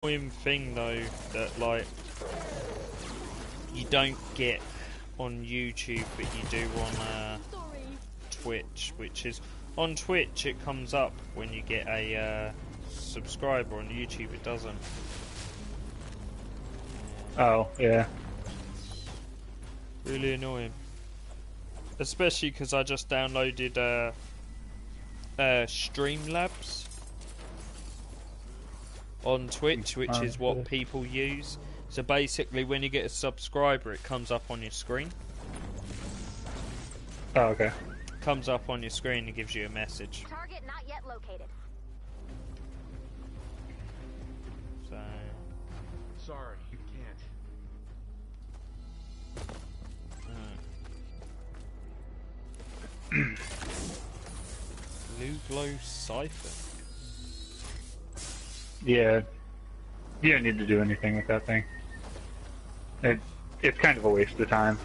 annoying thing though that like you don't get on YouTube but you do on Twitch, which is on Twitch it comes up when you get a subscriber. On YouTube it doesn't. Oh yeah, really annoying, especially because I just downloaded Streamlabs on Twitch, which is what people use. So basically when you get a subscriber it comes up on your screen. Oh, okay. Comes up on your screen and gives you a message. Target not yet located. So sorry, you can't. Blue glow siphon. Yeah, you don't need to do anything with that thing. It's kind of a waste of time.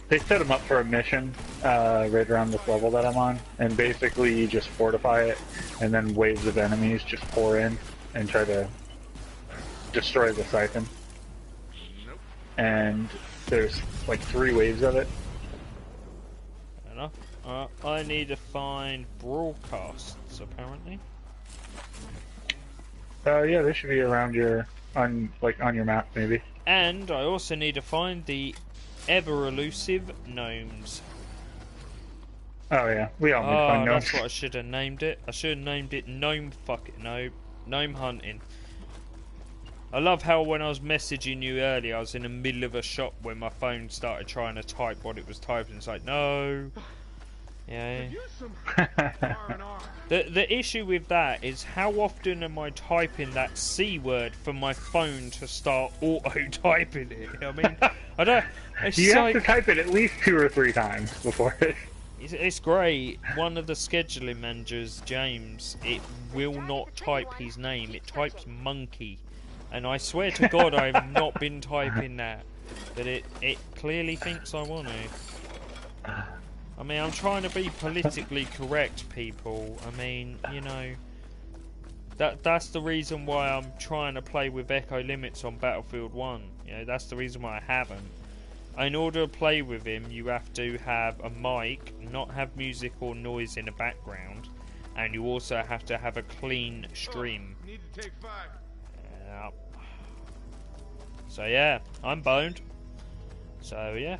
They set them up for a mission right around this level that I'm on, and basically you just fortify it, and then waves of enemies just pour in and try to destroy the siphon. Nope. And there's like 3 waves of it. Fair enough. I need to find broadcasts apparently. Yeah, they should be around your on your map maybe. And I also need to find the ever elusive gnomes. Oh yeah, we all need to find gnomes. That's what I should have named it. I should have named it Gnome Hunting. I love how when I was messaging you earlier, I was in the middle of a shop when my phone started trying to type what it was typing. It's like, no. Yeah. The issue with that is how often am I typing that C word for my phone to start auto-typing it? I mean, I don't... You have to type it at least 2 or 3 times before it... It's great. One of the scheduling managers, James, it will not type his name. It types monkey. And I swear to God I have not been typing that. But it clearly thinks I want to. I mean, I'm trying to be politically correct, people. I mean, you know, that's the reason why I'm trying to play with echo limits on Battlefield 1. You know, that's the reason why I haven't. In order to play with him, you have to have a mic, not have music or noise in the background, and you also have to have a clean stream. Need to take 5. Yeah. So yeah, I'm boned. So yeah.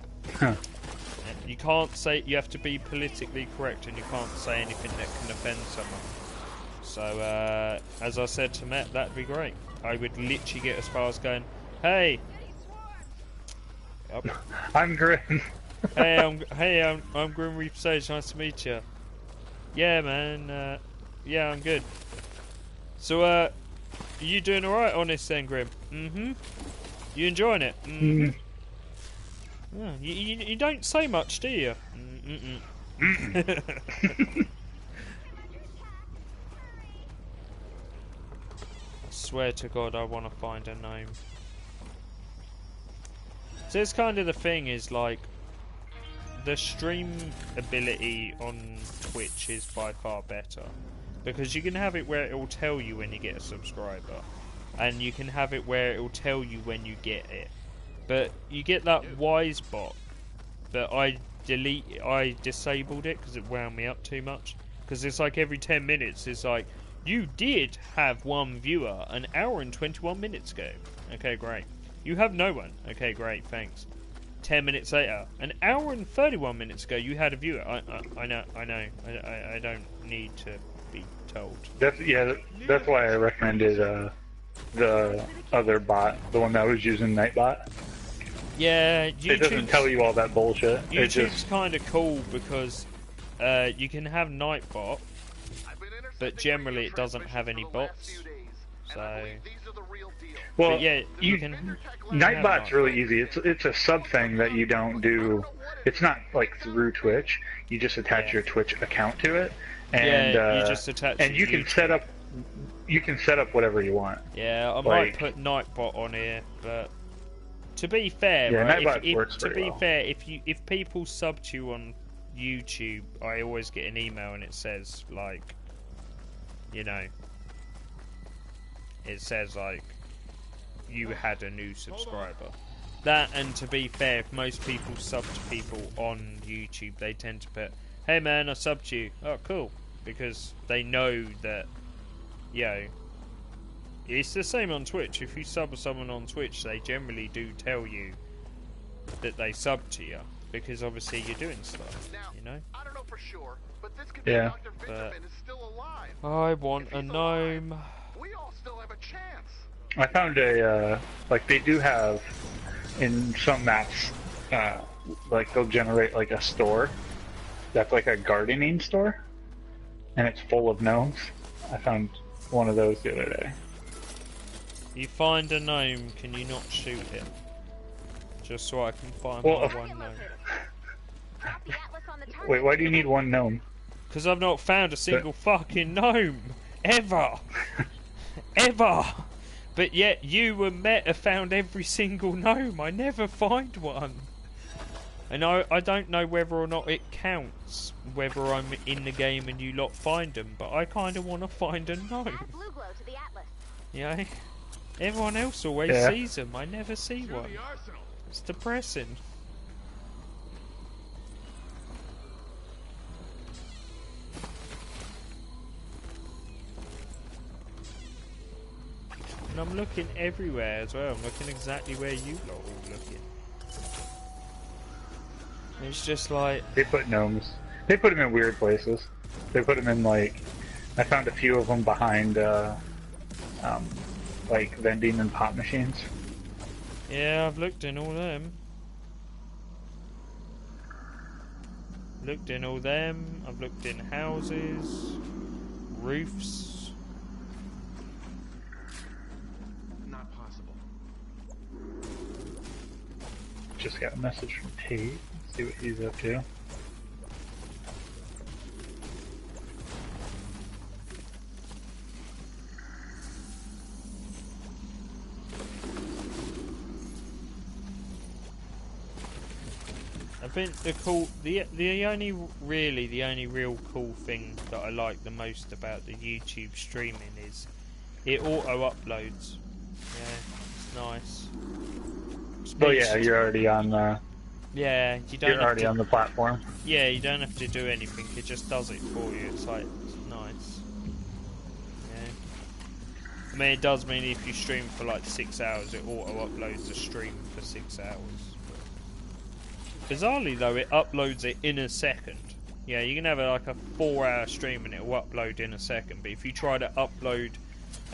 You can't say, you have to be politically correct and you can't say anything that can offend someone. So, as I said to Matt, that'd be great. I would literally get as far as going, hey! Yep. I'm Grim. hey, I'm GRIMREAPERSAGE, nice to meet you. Yeah, man, yeah, I'm good. So, are you doing alright on this then, Grim? Mm-hmm. You enjoying it? Mm-hmm. Yeah, you don't say much, do you? I swear to God, I want to find a gnome. So it's kind of the thing is like the stream ability on Twitch is by far better because you can have it where it will tell you when you get a subscriber, and you can have it where it will tell you when you get it. But you get that wise bot, but I disabled it because it wound me up too much. Because it's like every 10 minutes, it's like, you did have 1 viewer an hour and 21 minutes ago. Okay, great. You have no one. Okay, great, thanks. 10 minutes later, an hour and 31 minutes ago, you had a viewer. I know. I don't need to be told. That's why I recommended the other bot, the one that was using Nightbot. Yeah, it doesn't tell you all that bullshit. YouTube's kind of cool because you can have Nightbot, but generally it doesn't have any bots. So, well, but yeah, you can. Nightbot's really easy. It's a sub thing that you don't do. It's not like through Twitch. You just attach your Twitch account to it, and you just attach. And you can set up. You can set up whatever you want. Yeah, I might put Nightbot on here, but to be fair, yeah, right, if people sub to you on YouTube, I always get an email and it says like, you know, it says like you had a new subscriber. That, and to be fair, if most people sub to people on YouTube, they tend to put, "Hey man, I subbed you." Oh, cool, because they know that, you know, it's the same on Twitch. If you sub someone on Twitch, they generally do tell you that they sub to you, because obviously you're doing stuff, Now, you know? I don't know for sure, but this could be Yeah. Dr. Vinterman is still alive. I want If a he's gnome. alive, we all still have a chance. I found a, like, they do have, in some maps, like, they'll generate, like, a store that's like a gardening store, and it's full of gnomes. I found one of those the other day. You find a gnome, can you not shoot it? Just so I can find Well, my one gnome. Wait, why do you need one gnome? Because I've not found a single fucking gnome. Ever. Ever. But yet you and Meta found every single gnome. I never find one. And I don't know whether or not it counts, whether I'm in the game and you lot find them, but I kind of want to find a gnome. Add blue glow to the atlas. Yeah. Everyone else always sees them. I never see To one. the arsenal. It's depressing. And I'm looking everywhere as well. I'm looking exactly where you lot are all looking. It's just like... They put gnomes. They put them in weird places. They put them in, like... I found a few of them behind, like, vending and pop machines. Yeah, I've looked in all them. Looked in all them. I've looked in houses, roofs. Not possible. Just got a message from Tate. Let's see what he's up to. I think the only real cool thing that I like the most about the YouTube streaming is it auto uploads. Yeah, it's nice. Oh yeah, you're already on the. Yeah, you don't. You're already on the platform. Yeah, you don't have to do anything. It just does it for you. It's like it's nice. Yeah. I mean, it does mean if you stream for like 6 hours, it auto uploads a stream for 6 hours. Bizarrely though, it uploads it in a second. Yeah, you can have like a 4-hour stream and it will upload in a second. But if you try to upload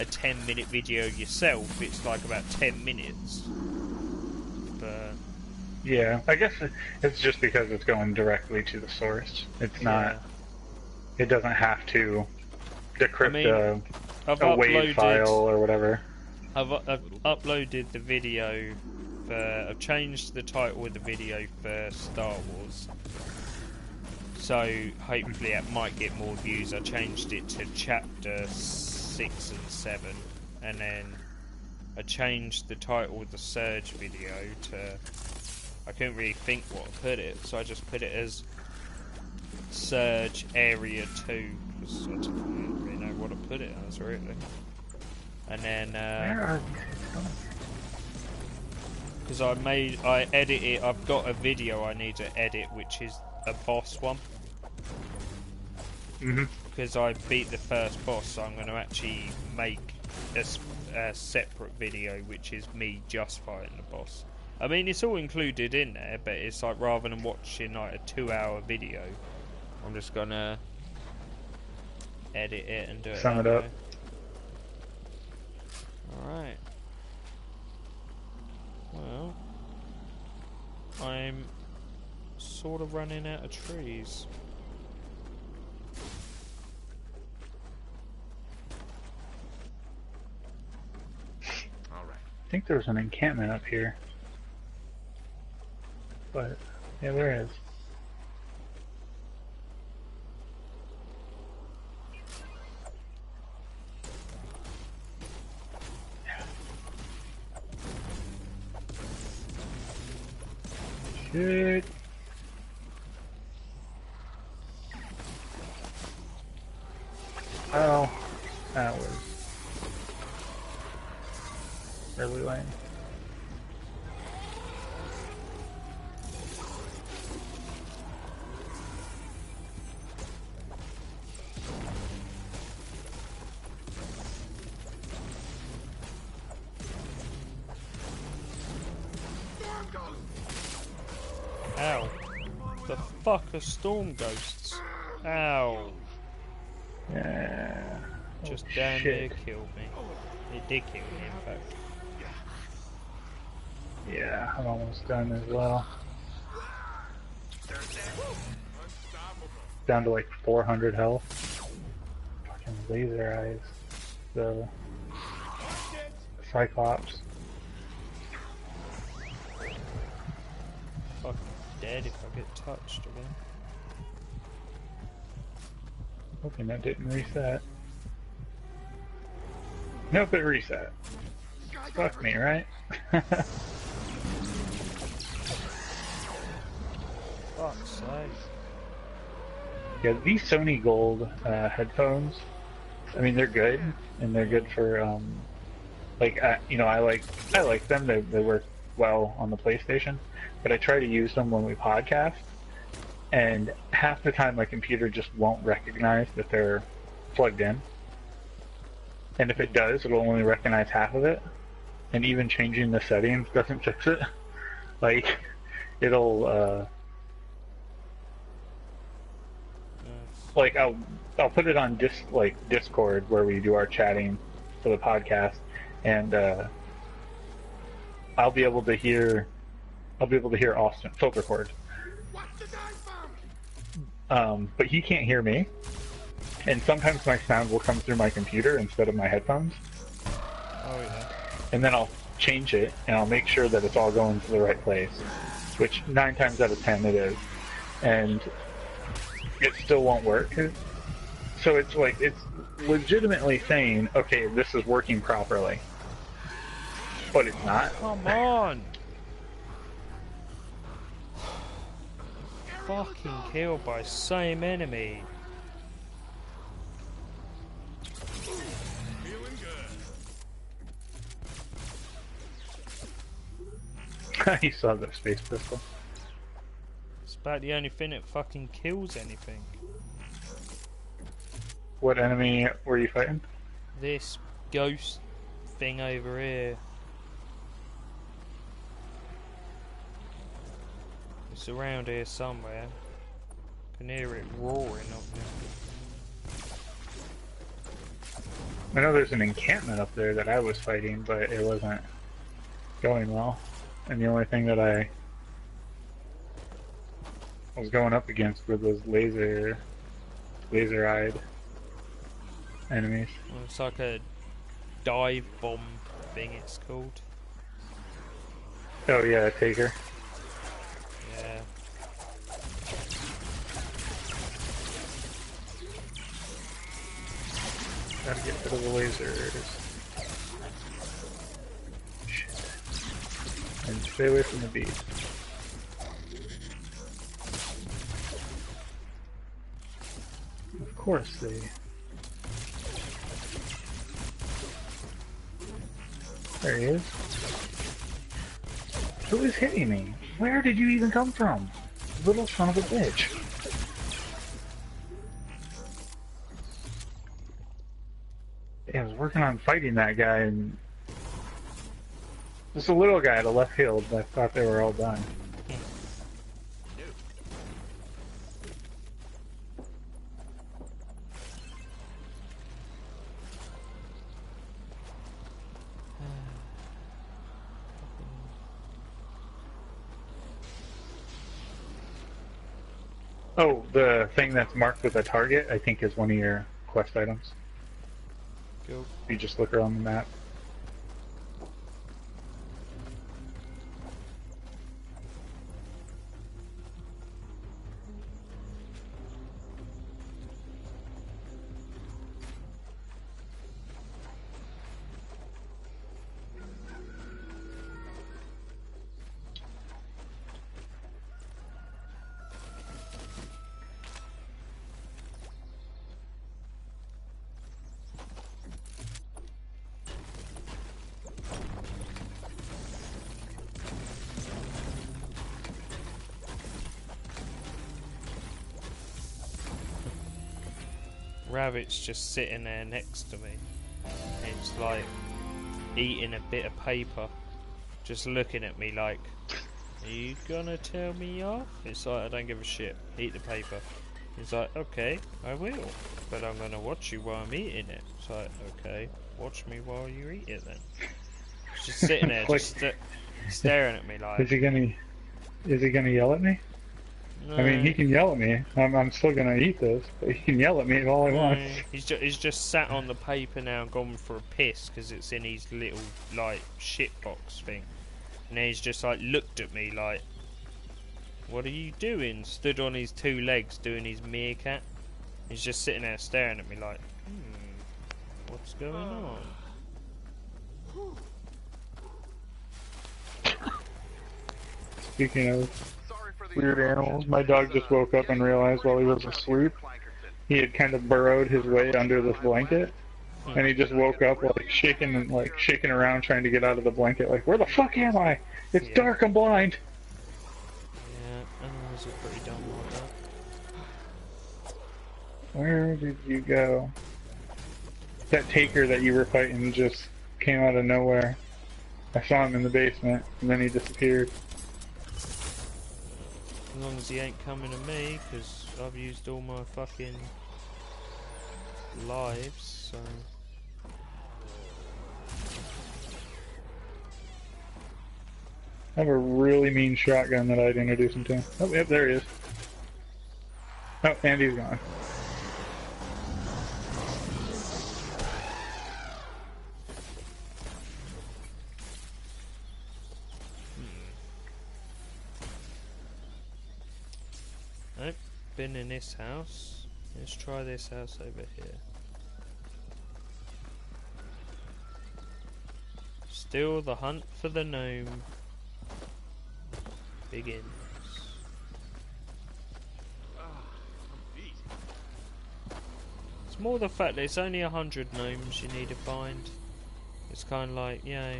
a 10-minute video yourself, it's like about 10 minutes. But Yeah, I guess it's just because it's going directly to the source. It's not. It doesn't have to decrypt I've a WAV file or whatever. I've uploaded the video. I've changed the title of the video for Star Wars, so hopefully it might get more views. I changed it to chapter 6 and 7, and then I changed the title of the Surge video to... I couldn't really think what to put it, so I just put it as Surge Area 2, because I didn't really know what to put it as, really. And then... because I edit it, I've got a video I need to edit, which is a boss one. Because I beat the first boss, so I'm going to actually make a separate video, which is me just fighting the boss. I mean, it's all included in there, but it's like, rather than watching like a 2-hour video, I'm just going to edit it and do it. Sum it up. Alright. Well, I'm sort of running out of trees. All right. I think there's an encampment up here. But, yeah, there is. Shit. Oh, that was... really lame. Ow. The fuck are storm ghosts? Ow. Yeah. Just Oh, damn near shit. killed me. It did kill me, in fact. Yeah, I'm almost done as well. Down to like 400 health. Fucking laser eyes. The Cyclops. Fucking dead if I get touched again. Hoping that didn't reset. Nope, it reset. Fuck me, right? Fuck's sake. Yeah, these Sony Gold headphones, I mean, they're good, and they're good for, like, you know, I like them. They work well on the PlayStation, but I try to use them when we podcast, and half the time my computer just won't recognize that they're plugged in. And if it does, it'll only recognize half of it. And even changing the settings doesn't fix it. Like, it'll, like, I'll put it on Discord where we do our chatting for the podcast, and I'll be able to hear Austin filter cord. But he can't hear me, and sometimes my sound will come through my computer instead of my headphones. Oh yeah. And then I'll change it, and I'll make sure that it's all going to the right place, which 9 times out of 10 it is, and it still won't work. So it's like, it's legitimately saying, okay, this is working properly, but it's not. Come on! Fucking killed by same enemy. You saw the space pistol. It's about the only thing that fucking kills anything. What enemy were you fighting? This ghost thing over here. It's around here somewhere. Can hear it roaring up there. I know there's an encampment up there that I was fighting, but it wasn't going well. And the only thing that I was going up against were those laser-eyed enemies. Well, it's like a dive bomb thing it's called. Oh yeah, Taker. Yeah. Gotta get rid of the lasers. Shit. And stay away from the beast. Of course they... There he is. Who is hitting me? Where did you even come from? Little son of a bitch. Yeah, I was working on fighting that guy, and just a little guy at a left field. I thought they were all done. Oh, the thing that's marked with a target, I think, is one of your quest items. Cool. You just look around the map. rabbit's just sitting there next to me. It's like eating a bit of paper, just looking at me like, are you gonna tell me off? It's like, I don't give a shit, eat the paper. It's like, okay, I will, but I'm gonna watch you while I'm eating it. It's like, okay, watch me while you eat it then. It's just sitting there, Like, just staring at me like... Is he gonna yell at me? No, I mean, he can yell at me. I'm still gonna eat this, but he can yell at me all he wants. he's just sat on the paper now, gone for a piss because it's in his little like shit box thing, and he's just like looked at me like, "What are you doing?" Stood on his two legs doing his meerkat. He's just sitting there staring at me like, what's going on? Speaking of weird animals, my dog just woke up and realized while he was asleep, he had kind of burrowed his way under this blanket, and he just woke up like shaking around trying to get out of the blanket, like, where the fuck am I? It's dark, I'm blind. Yeah, animals are pretty dumb like that. Where did you go? That taker that you were fighting just came out of nowhere. I saw him in the basement, and then he disappeared. As long as he ain't coming to me, because I've used all my fucking lives, so... I have a really mean shotgun that I'd introduce him to. Oh, yep, there he is. Oh, and he's gone. Nope, been in this house. Let's try this house over here. Still the hunt for the gnome begins. It's more the fact that it's only 100 gnomes you need to find. It's kind of like, you know,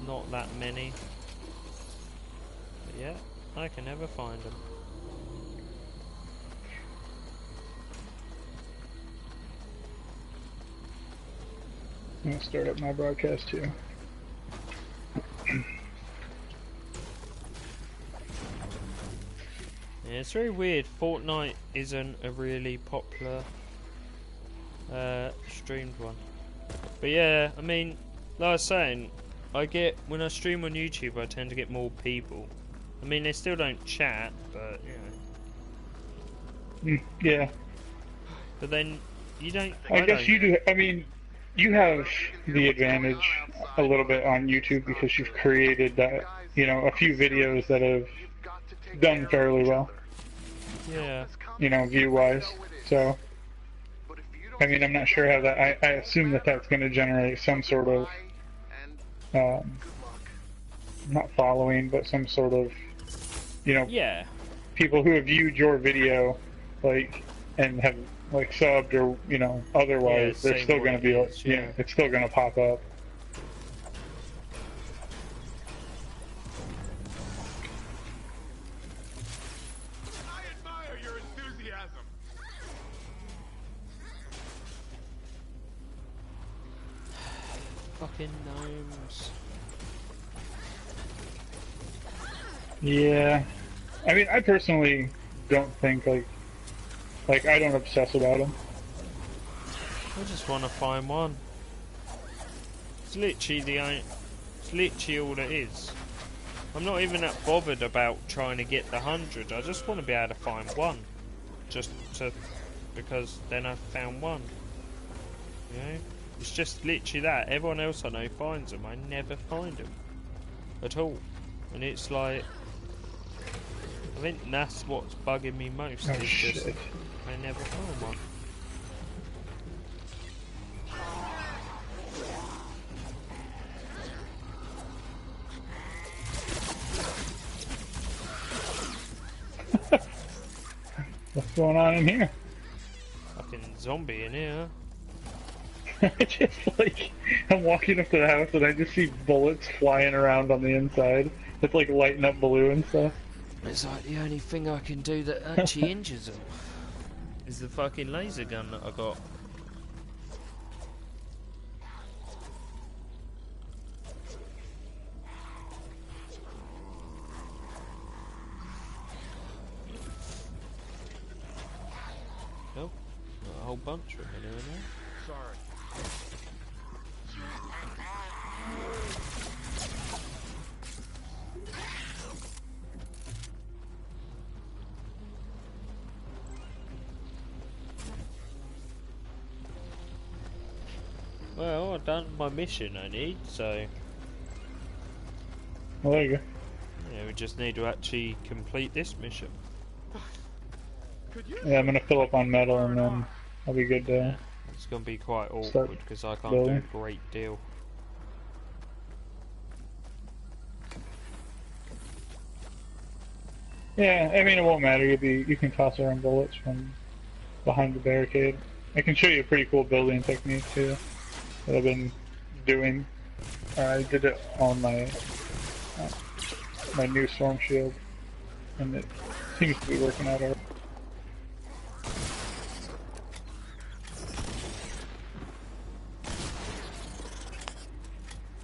not that many. But yeah, I can never find them. I'm gonna start up my broadcast too. Yeah, it's very weird. Fortnite isn't a really popular streamed one. But yeah, I mean, like I was saying, when I stream on YouTube, I tend to get more people. I mean, they still don't chat, but you know. Yeah. But then you don't. I guess you do. I mean, you have the advantage a little bit on YouTube because you've created that, you know, a few videos that have done fairly well. Yeah. You know, view-wise. So, I mean, I'm not sure how that. I assume that that's going to generate some sort of, not following, but some sort of, you know, Yeah. people who have viewed your video, like, and have like subbed or, you know, otherwise, Yeah, they're still going to be, yeah. it's still going to pop up. I admire your enthusiasm. Fucking gnomes. Yeah, I mean, I personally don't think like I don't obsess about them. I just want to find one. It's literally all it is. I'm not even that bothered about trying to get the 100. I just want to be able to find one, because then I've found one. You know, it's just literally that. Everyone else I know finds them. I never find them at all, and it's like, I think that's what's bugging me most. Oh is shit! just I never find one. What's going on in here? Fucking zombie in here. I just like, I'm walking up to the house and I just see bullets flying around on the inside. It's like lighting up blue and stuff. It's like the only thing I can do that actually injures them is the fucking laser gun that I got. Oh, got a whole bunch of them in there. Sorry. Well, I've done my mission I need, so Well, there you go. yeah, we just need to actually complete this mission. Could you? Yeah, I'm gonna fill up on metal and then I'll be good to. It's gonna be quite Start awkward because I can't building. do a great deal. Yeah, I mean it won't matter. You can toss around bullets from behind the barricade. I can show you a pretty cool building technique too that I've been doing. I did it on my my new storm shield, and it seems to be working out alright.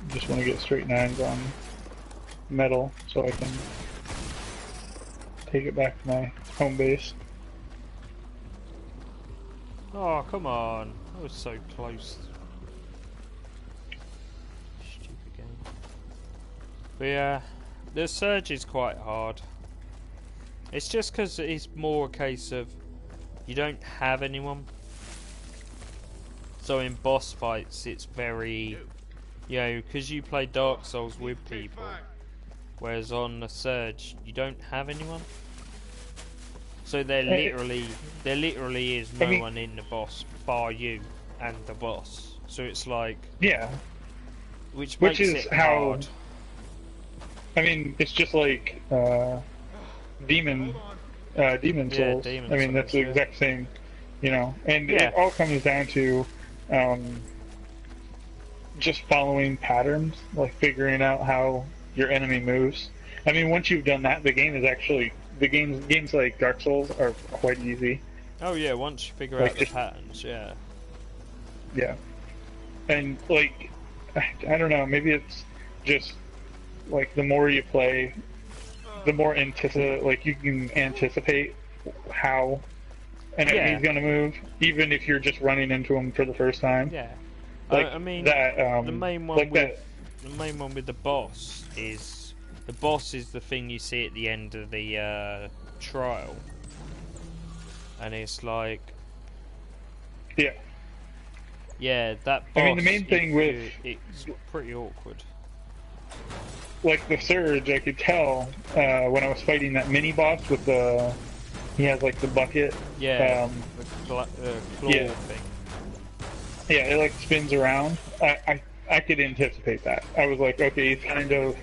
Just want to get straight nines on metal so I can take it back to my home base. Oh, come on. I was so close. Stupid game. But yeah, the Surge is quite hard. It's just because it's more a case of you don't have anyone. So in boss fights, it's very, you know, because you play Dark Souls with people. Whereas on the Surge, you don't have anyone. So there literally is no one in the boss bar you and the boss. So it's like, Yeah, which which makes is it how. hard. I mean, it's just like Demon Souls. Demon I mean, that's the Souls, yeah. exact same, you know. And Yeah. it all comes down to just following patterns, like figuring out how your enemy moves. I mean, once you've done that, the game is actually games like Dark Souls are quite easy. Oh yeah, once you figure Like out the just- patterns, yeah. Yeah, and like I don't know, maybe it's just like the more you play, the more like you can anticipate how an enemy's gonna move, even if you're just running into them for the first time. Yeah. Like I mean, that. the main one like with the main one with the boss is the thing you see at the end of the trial, and it's like, yeah, that boss. I mean, the main thing it's pretty awkward. like the Surge, I could tell when I was fighting that mini boss with he has like the bucket. Yeah, the claw yeah. thing. Yeah, it like spins around. I could anticipate that. I was like, okay, he's kind of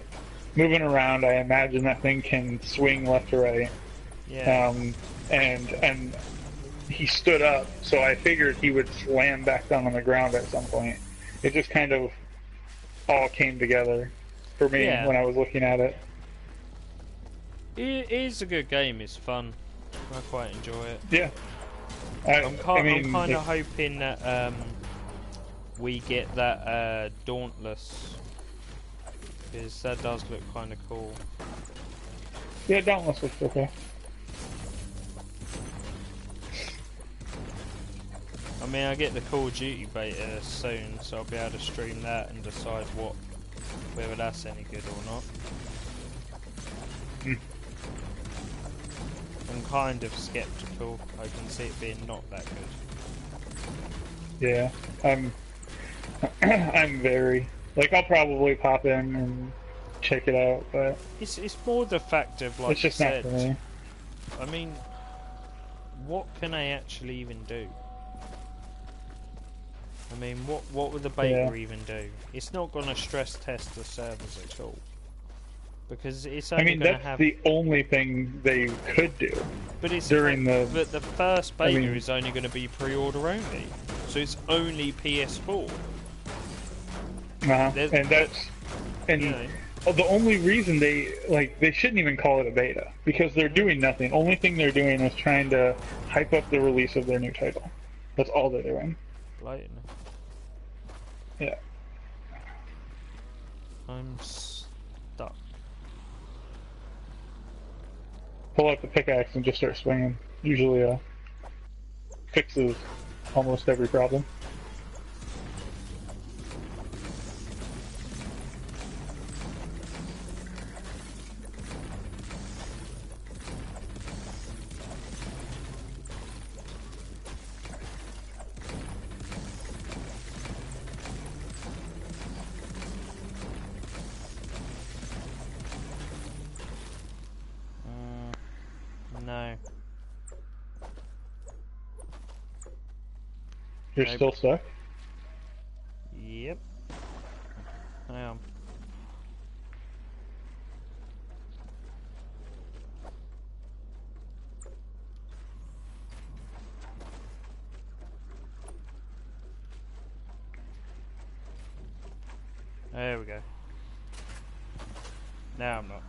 moving around. I imagine that thing can swing left to right. Yeah. And he stood up, so I figured he would slam back down on the ground at some point. It just kind of all came together for me when I was looking at it. It is a good game. It's fun. I quite enjoy it. Yeah. I'm kind of hoping that we get that Dauntless, because that does look kind of cool. Yeah, Dauntless looks okay. I mean, I get the Call of Duty beta soon, so I'll be able to stream that and decide whether that's any good or not. I'm kind of skeptical. I can see it being not that good. Yeah, I'm very like I'll probably pop in and check it out, but It's more the fact of, like it's just you not said, for me. I mean, what can I actually even do? I mean, what would the beta even do? It's not going to stress test the servers at all, because it's only going to That's have. the only thing they could do. But it's during but the first beta mean- is only going to be pre-order only, so it's only PS4. And There's- that's and You know, The only reason they shouldn't even call it a beta because they're doing nothing. Only thing they're doing is trying to hype up the release of their new title. That's all they're doing. Blatant. Yeah. I'm stuck. Pull out the pickaxe and just start swinging. Usually, fixes almost every problem. No. You're Nope. still stuck? Yep. I am. There we go. Now I'm not.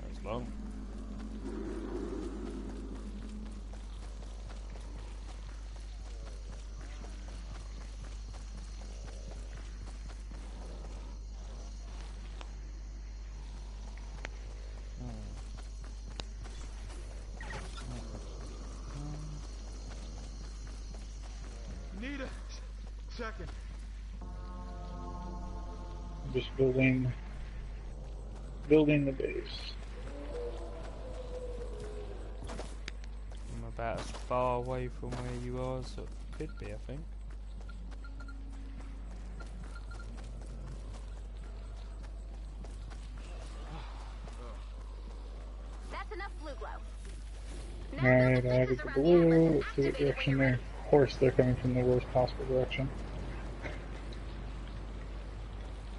That's long. Need a second. I'm just building the base. I'm about as far away from where you are as it could be, I think. That's enough blue glow. Alright, I added the blue. Let's see what direction they're. Of course, they're coming from the worst possible direction.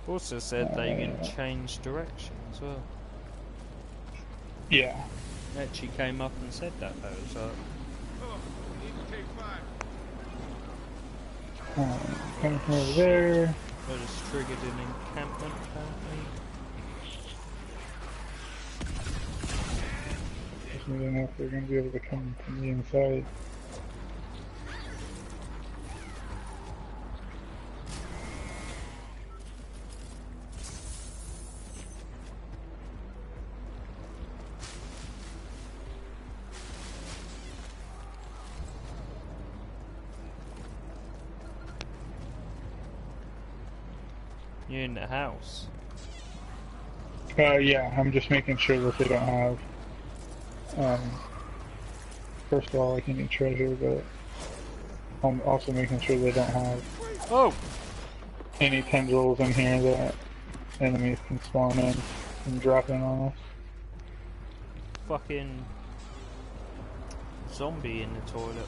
Also said that you can change direction as well. Yeah. Actually came up and said that though, so Oh, need to take 5. Coming from over there. I just triggered an encampment apparently. Just need to know if they're going to be able to come from the inside. You're in the house. Yeah, I'm just making sure that they don't have, first of all, like any treasure, but I'm also making sure they don't have Oh! any tendrils in here that enemies can spawn in and drop in on us. Fucking zombie in the toilet.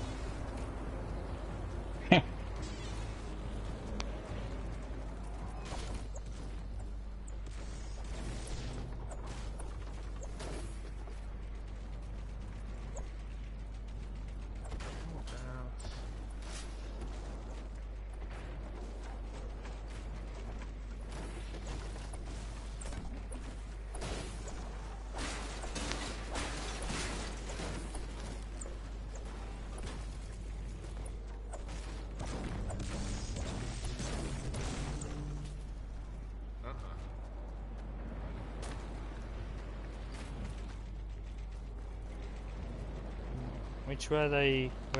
Which where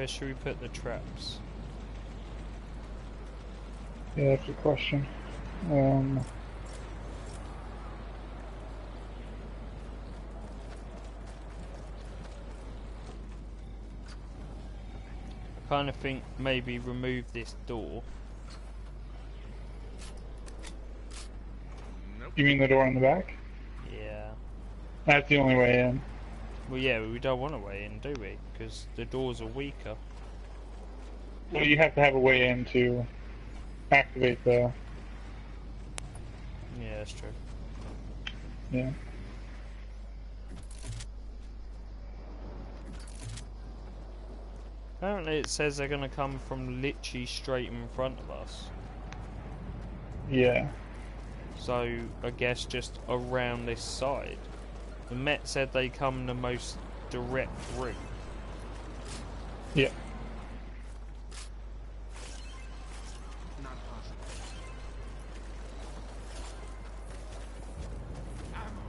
should we put the traps? Yeah, that's a question. I kind of think maybe remove this door. You mean the door in the back? Yeah. That's the only way in. Well, yeah, we don't want a way in, do we? Because the doors are weaker. Well, you have to have a way in to activate the... Yeah, that's true. Yeah. Apparently it says they're going to come from literally straight in front of us. Yeah. So I guess just around this side. The Met said they come the most direct route. Yeah. Not possible. Ammo.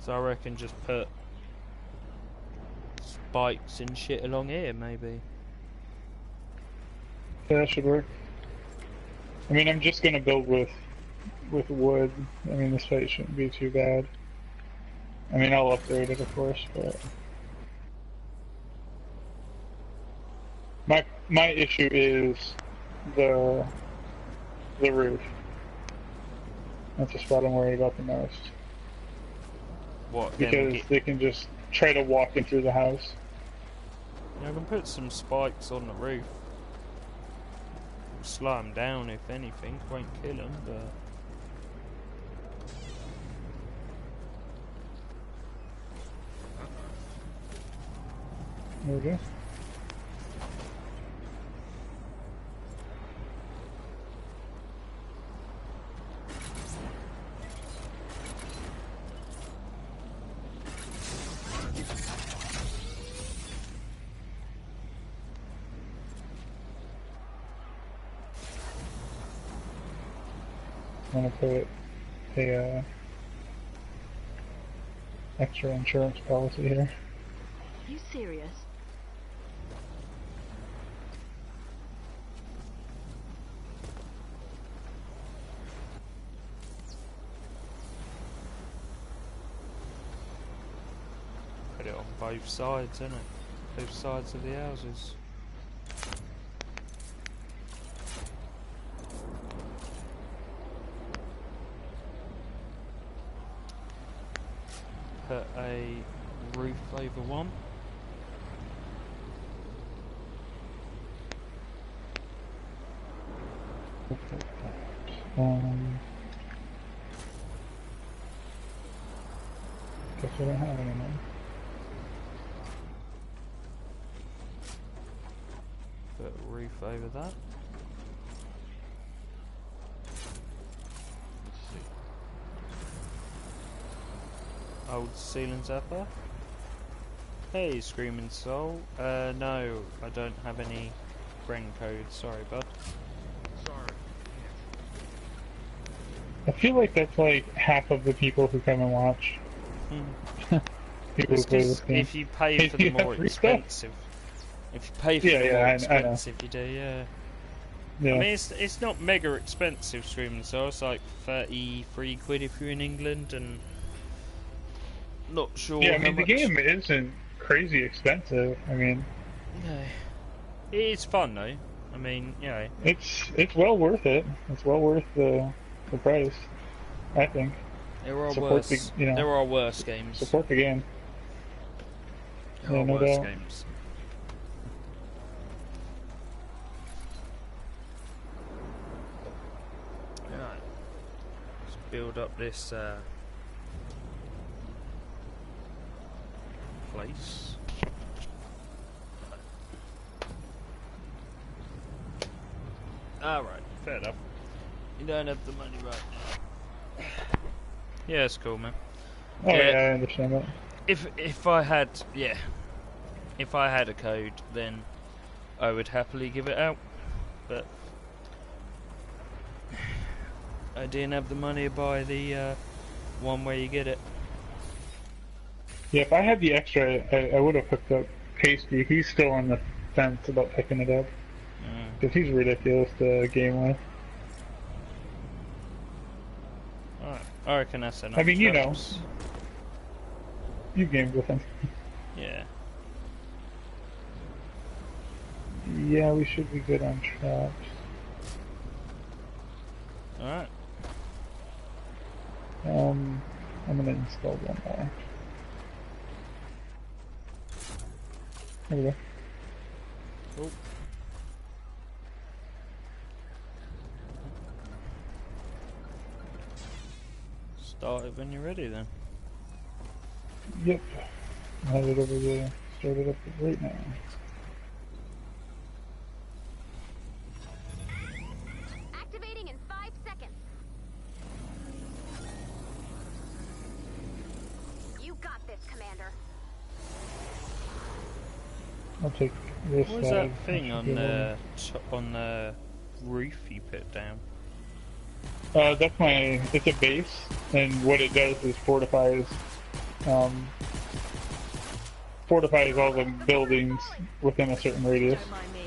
So I reckon just put spikes and shit along here, maybe. Yeah, that should work. I mean, I'm just gonna build with wood. I mean, this fight shouldn't be too bad. I mean, I'll upgrade it, of course, but my issue is the roof. That's the spot I'm worried about the most. What? Because they can just try to walk in through the house. I can put some spikes on the roof. Slow them down, if anything. Won't kill them, but... There we go. I'm gonna put a extra insurance policy here. You serious? Put it on both sides, innit? Both sides of the houses. Put a roof over one. Guess we don't have any more. Put a roof over that. Old ceiling zapper. Hey, Screaming Soul. No, I don't have any friend code. Sorry, bud. Sorry. I feel like that's like half of the people who come and watch. People who It's play 'cause this game. if you pay for the You have more free stuff. expensive, if you pay for Yeah, the yeah, more I know. expensive, you do, yeah. Yeah. I mean, it's not mega expensive, Screaming Soul. It's like 33 quid if you're in England, and not sure. Yeah, I how mean, the much... game isn't crazy expensive. I mean, No. It is fun though. I mean, you know. it's well worth it. It's well worth the price, I think. There are Support worse. the- you know, there are worse games. Support the game. There Yeah, are no worse doubt. games. Right. Let's build up this place. Alright, fair enough. You don't have the money right now. Yeah, it's cool, man. Oh Yeah. yeah, I understand that. If I had, yeah, if I had a code, then I would happily give it out. But I didn't have the money to buy the one where you get it. Yeah, if I had the extra, I would have hooked up Pasty. He's still on the fence about picking it up because he's ridiculous to game with. Alright, I reckon that's enough. I mean, you know. traps. You gamed with him. Yeah. Yeah, we should be good on traps. Alright. I'm gonna install one more. There we go. Cool. Start it when you're ready then. Yep. I have it over the Start it up right now. Activating in 5 seconds. You got this, Commander. I'll take this What was side. that thing That on should be on the roof you put down? That's it's a base, and what it does is fortifies all the buildings within a certain radius. Don't mind me.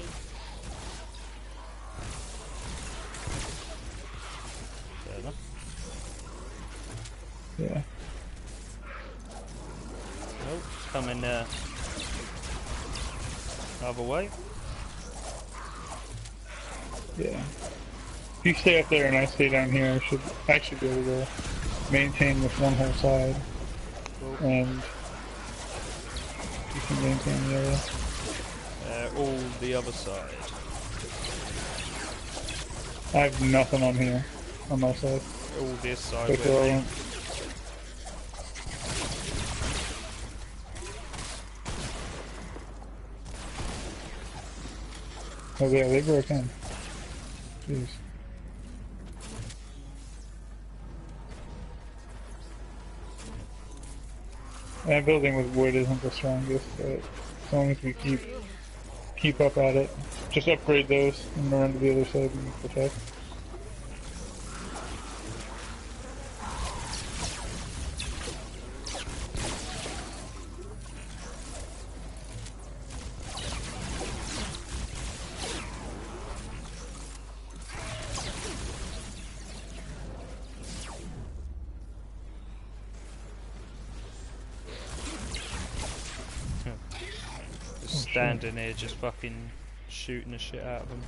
Fair enough. Yeah. Nope, coming other way. Yeah. If you stay up there and I stay down here, I should be able to maintain this one whole side. Cool. And you can maintain the other. All the other side. I have nothing on here, on my side. All this side. That's where I went. Oh yeah, they broke in. Jeez. That building with wood isn't the strongest, but as long as we keep up at it, just upgrade those and run to the other side and protect. Just standing here, just fucking shooting the shit out of them.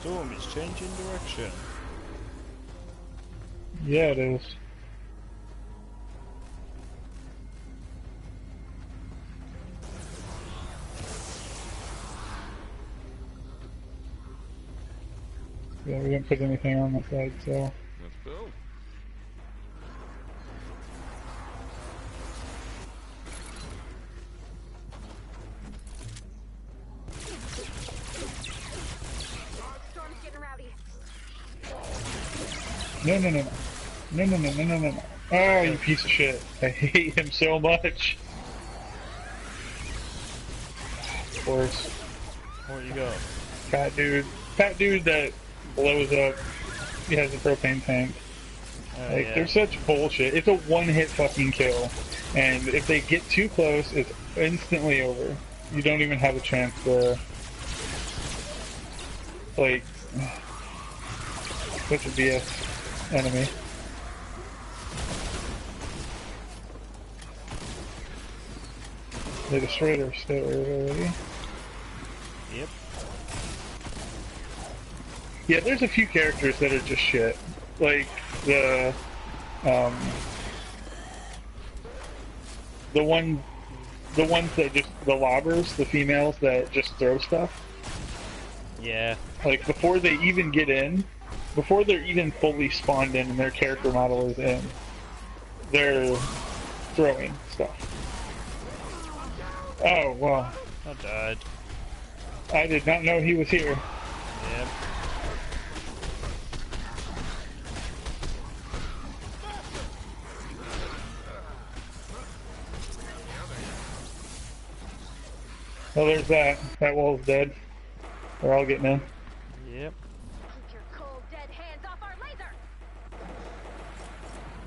Storm is changing direction. Yeah, it is. Yeah, we didn't put anything on that side, so. Let's go. Storm's getting rowdy. No. Oh, you piece of shit. I hate him so much. Of course. What you got? Fat dude that blows up. He has a propane tank. Oh, Like, yeah. they're such bullshit. It's a one-hit fucking kill. And if they get too close, it's instantly over. You don't even have a chance to... Like... Such a BS enemy. They destroyed our stairs already. Yep. Yeah, there's a few characters that are just shit. Like, the ones that just, the lobbers, the females that just throw stuff. Yeah. Like, before they even get in, before they're even fully spawned in and their character model is in, they're throwing stuff. Oh, well, I died. I did not know he was here. Yep. Oh, there's that. That wall's dead. They're all getting in. Yep. Keep your cold, dead hands off our laser!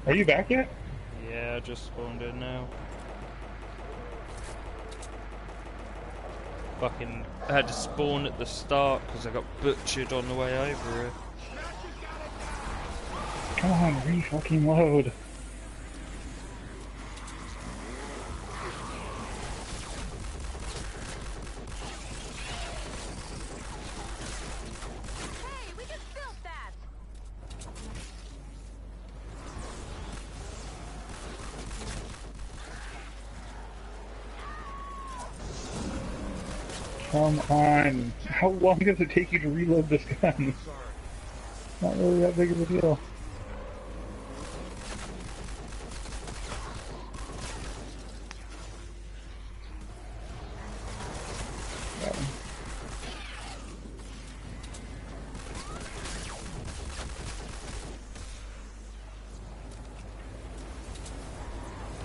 Are you back yet? Yeah, I just spawned in now. Fucking I had to spawn at the start because I got butchered on the way over here. Come on, re-fucking load. Hey, we just built that! Come on. How long does it take you to reload this gun? Sorry. Not really that big of a deal.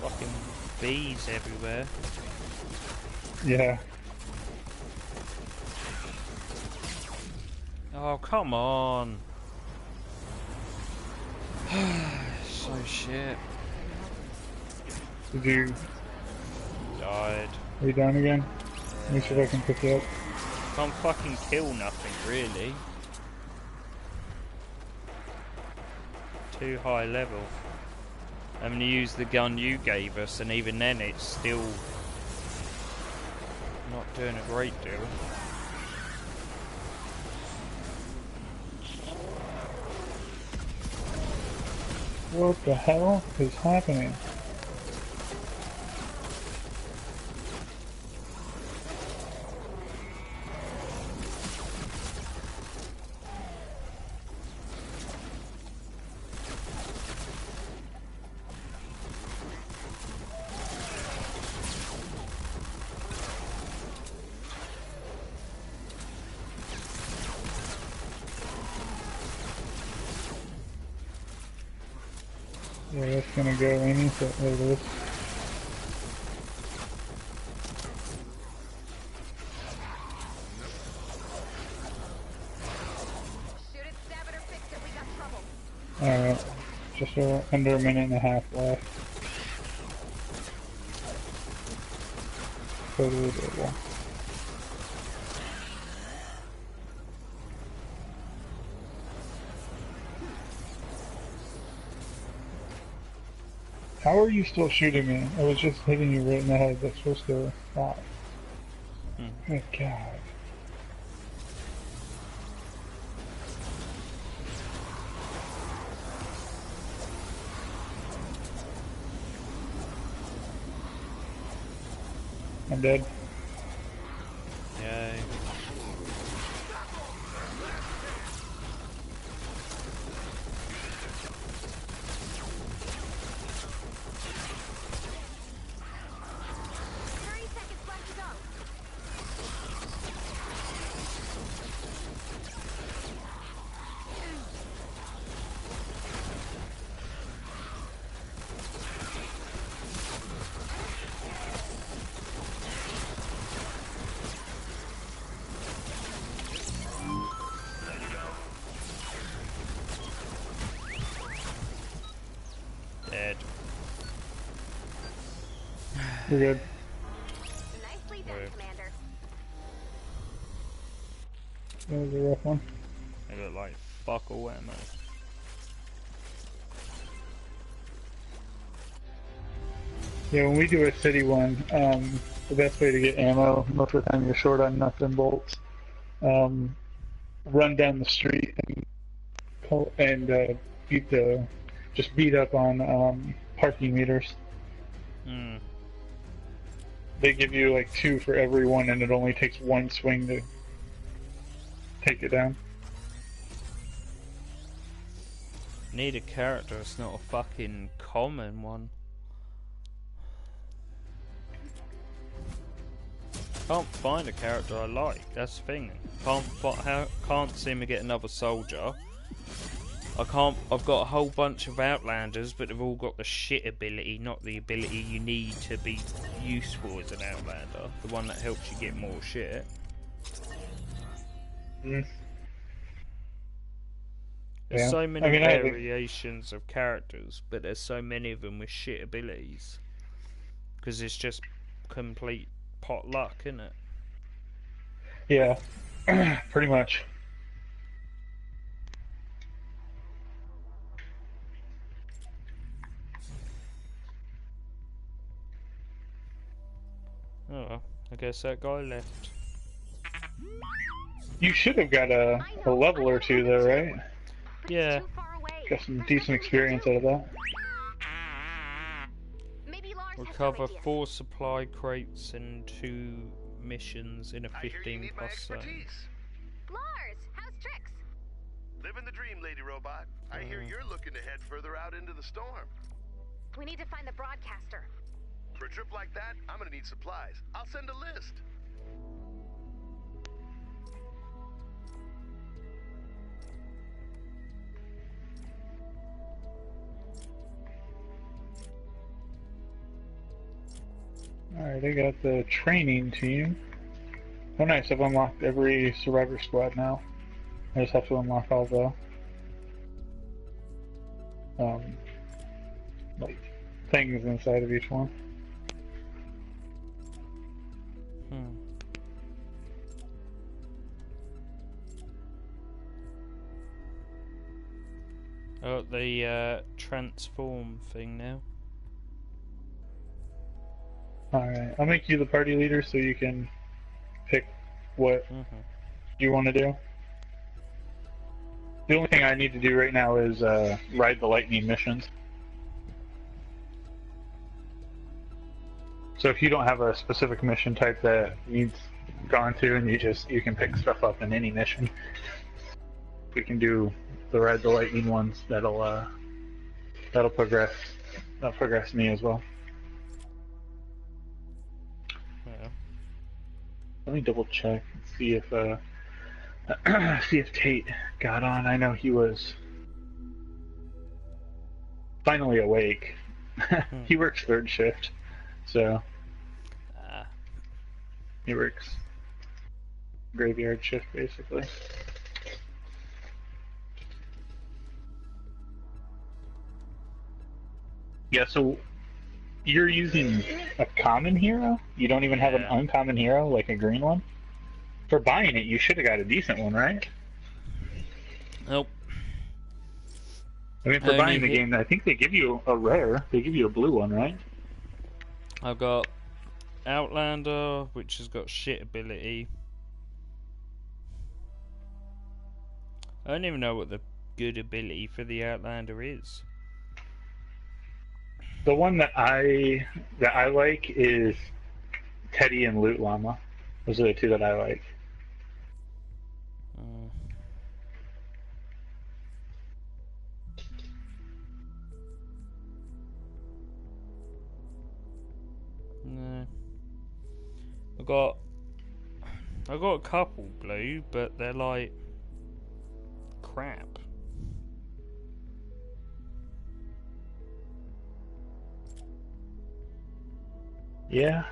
Fucking bees everywhere. Yeah. Oh, come on. So shit. Did you... Died. Are you down again? Let me see if I can pick you up. Can't fucking kill nothing, really. Too high level. I'm gonna use the gun you gave us, and even then it's still not doing a great deal. What the hell is happening? Yeah, that's gonna go any so there it is. Shoot it, stab it, or fix it. We got trouble. Alright. Just under a minute and a half left. Totally doable. How are you still shooting me? I was just hitting you right in the head. That's supposed to stop. Good God. I'm dead. Yay. Dead. You're good. Nicely done, Right. Commander. That was a rough one. I got like fuck all ammo. Yeah, when we do a city one, the best way to get ammo, most of the time you're short on nuts and bolts, run down the street and just beat up on parking meters. Hmm. They give you like 2 for every one, and it only takes 1 swing to take it down. Need a character, it's not a fucking common one. Can't find a character I like, that's the thing. Can't seem to get another soldier. I've got a whole bunch of Outlanders, but they've all got the shit ability, not the ability you need to be useful as an Outlander. The one that helps you get more shit. Mm. There's Yeah. so many I mean, variations of characters, but there's so many of them with shit abilities. Because it's just complete pot luck, isn't it? Yeah, pretty much. Oh well, I guess that guy left. You should have got a level or 2 though, right? But Yeah. it's too far away. Got some There's decent nothing we can experience do. out of that. Maybe Lars has some Recover ideas. 4 supply crates and 2 missions in a I hear you 15 need my plus zone. expertise. Lars, how's tricks? Living the dream, Lady Robot. I hear you're looking to head further out into the storm. We need to find the broadcaster. For a trip like that, I'm gonna need supplies. I'll send a list. Alright, I got the training team. Oh nice, I've unlocked every survivor squad now. I just have to unlock all the like things inside of each one. Oh, the transform thing now. Alright, I'll make you the party leader so you can pick what you want to do. The only thing I need to do right now is ride the lightning missions. So if you don't have a specific mission type that needs gone to, and you can pick stuff up in any mission. We can do the ride the lightning ones. That'll progress me as well. Yeah. Let me double check and see if see if Tate got on. I know he was finally awake. He works third shift, so he works graveyard shift basically. Yeah, so you're using a common hero? You don't even have an uncommon hero, like a green one? For buying it, you should have got a decent one, right? Nope. I mean, for buying the game, I think they give you a rare. They give you a blue one, right? I've got Outlander, which has got shit ability. I don't even know what the good ability for the Outlander is. The one that I like is Teddy and Loot Llama. Those are the two that I like. No. I got a couple blue, but they're like crap. Yeah.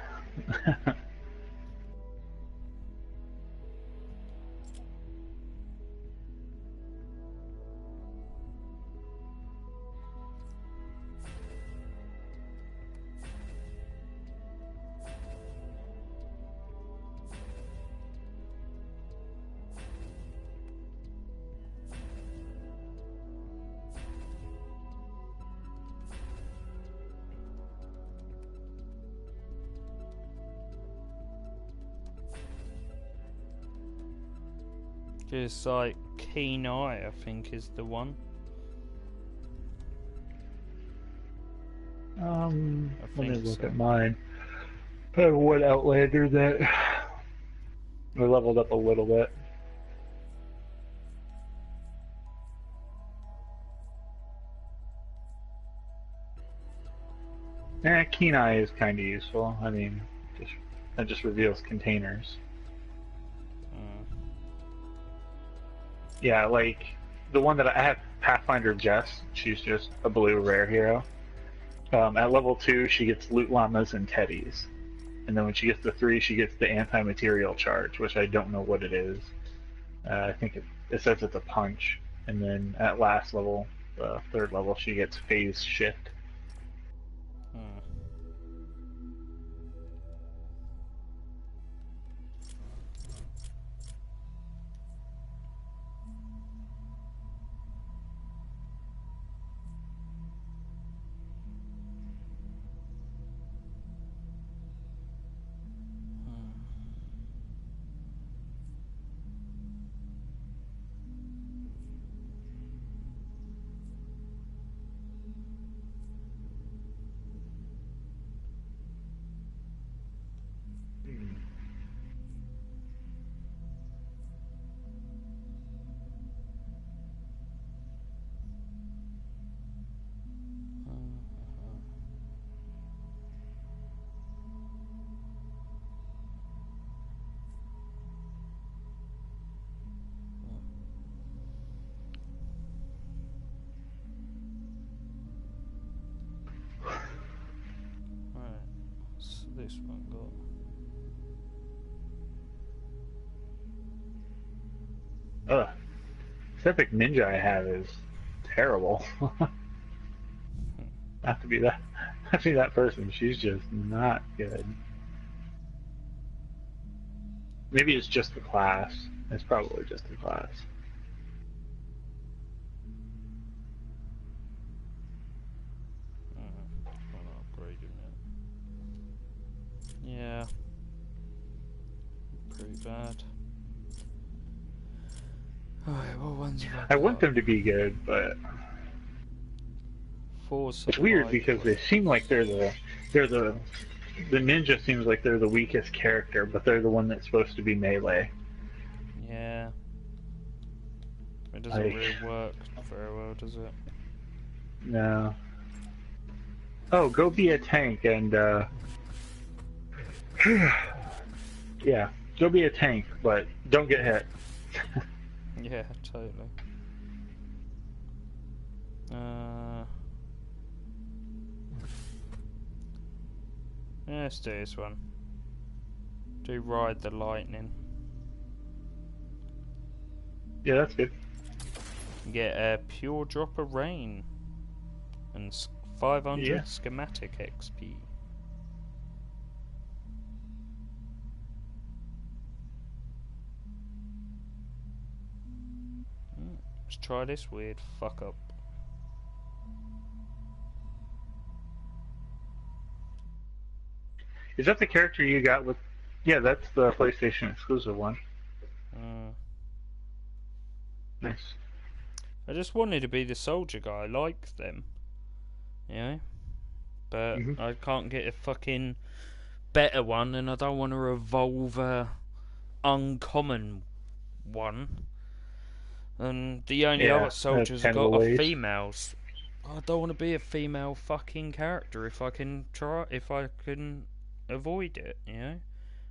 Just like Keen Eye, I think, is the one. Let me look at mine. I have one Outlander that we leveled up a little bit. Keen Eye is kind of useful. I mean, that just reveals containers. Yeah, like the one that I have, Pathfinder Jess. She's just a blue rare hero. At level 2, she gets Loot Llamas and Teddies. And then when she gets to 3, she gets the anti-material charge, which I don't know what it is. I think it says it's a punch. And then at last level, 3rd level, she gets phase shift. this one got? Ugh. This epic ninja I have is terrible. Not to be that person. She's just not good. Maybe it's just the class. It's probably just the class. I'm not upgrading it. Yeah. Pretty bad. Alright, what ones have I I want got? them to be good, but Force it's weird because they seem like they're the ninja seems like they're the weakest character, but they're the one that's supposed to be melee. Yeah. It doesn't really work very well, does it? No. Oh, go be a tank and yeah, go be a tank, but don't get hit. Yeah, totally. Yeah, let's do this one. Do Ride the Lightning. Yeah, that's good. Get a Pure Drop of Rain. And 500 Yeah. Schematic XP. Let's try this weird fuck up. Is that the character you got with? Yeah, that's the PlayStation exclusive one. Nice. I just wanted to be the soldier guy. I like them. You know? But I can't get a fucking better one, and I don't want to evolve a uncommon one. And the only other soldiers I got are females. I don't want to be a female fucking character if I can avoid it, you know?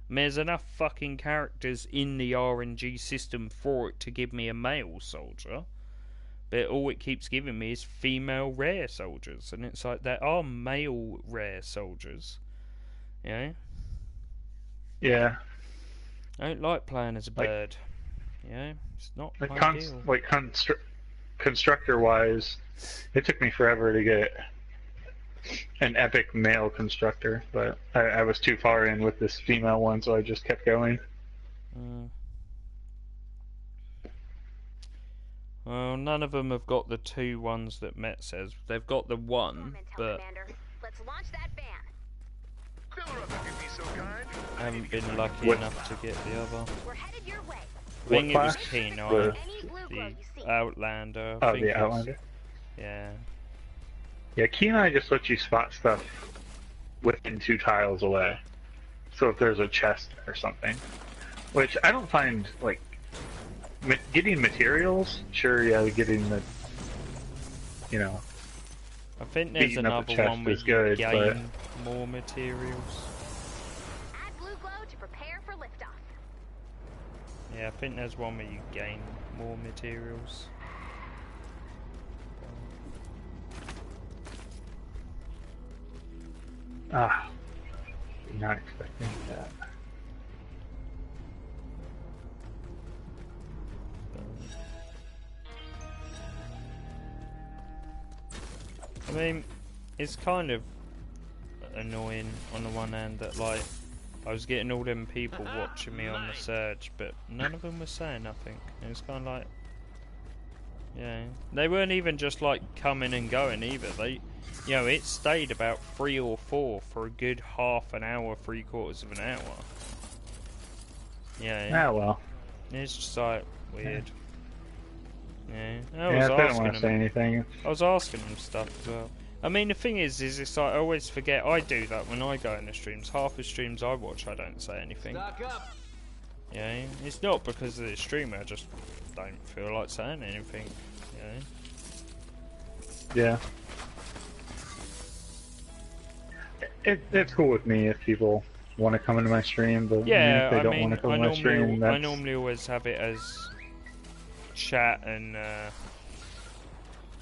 I mean, there's enough fucking characters in the RNG system for it to give me a male soldier. But all it keeps giving me is female rare soldiers. And it's like, there are male rare soldiers. You know? Yeah. I don't like playing as a bird. You know? It's not ideal. Constructor-wise, it took me forever to get an epic male constructor, but I was too far in with this female one, so I just kept going. Well, none of them have got the 2 ones that Met says. They've got the 1, but Let's launch that van. Fill her up if you'd be so kind. I haven't been lucky enough to get the other. We're headed your way. I think it was class? Kenai, Any blue glow you see. the Outlander. Oh, the Outlander? Yeah. Yeah, Kenai just lets you spot stuff within 2 tiles away. So if there's a chest or something. Which I don't find, like, getting materials, sure, yeah, getting the, you know, I think there's beating up the another chest one where is you good, gain more materials. Add blue glow to prepare for liftoff. Yeah, I think there's one where you gain more materials. Not expecting that. I mean, it's kind of annoying on the one hand that, like, I was getting all them people watching me on the Surge, but none of them were saying nothing. And it's kind of like, yeah, they weren't even just like coming and going either. They, you know, it stayed about 3 or 4 for a good half an hour, 3/4 of an hour. Yeah. Ah, well. It's just like weird. Yeah. I didn't want to say anything. I was asking them stuff as well. I mean, the thing is it's like I always forget. I do that when I go in the streams. Half the streams I watch, I don't say anything. Yeah, it's not because of the streamer. I just don't feel like saying anything. Yeah. It's cool with me if people want to come into my stream, but Yeah, if they don't want to come into my stream, I normally always have it as chat and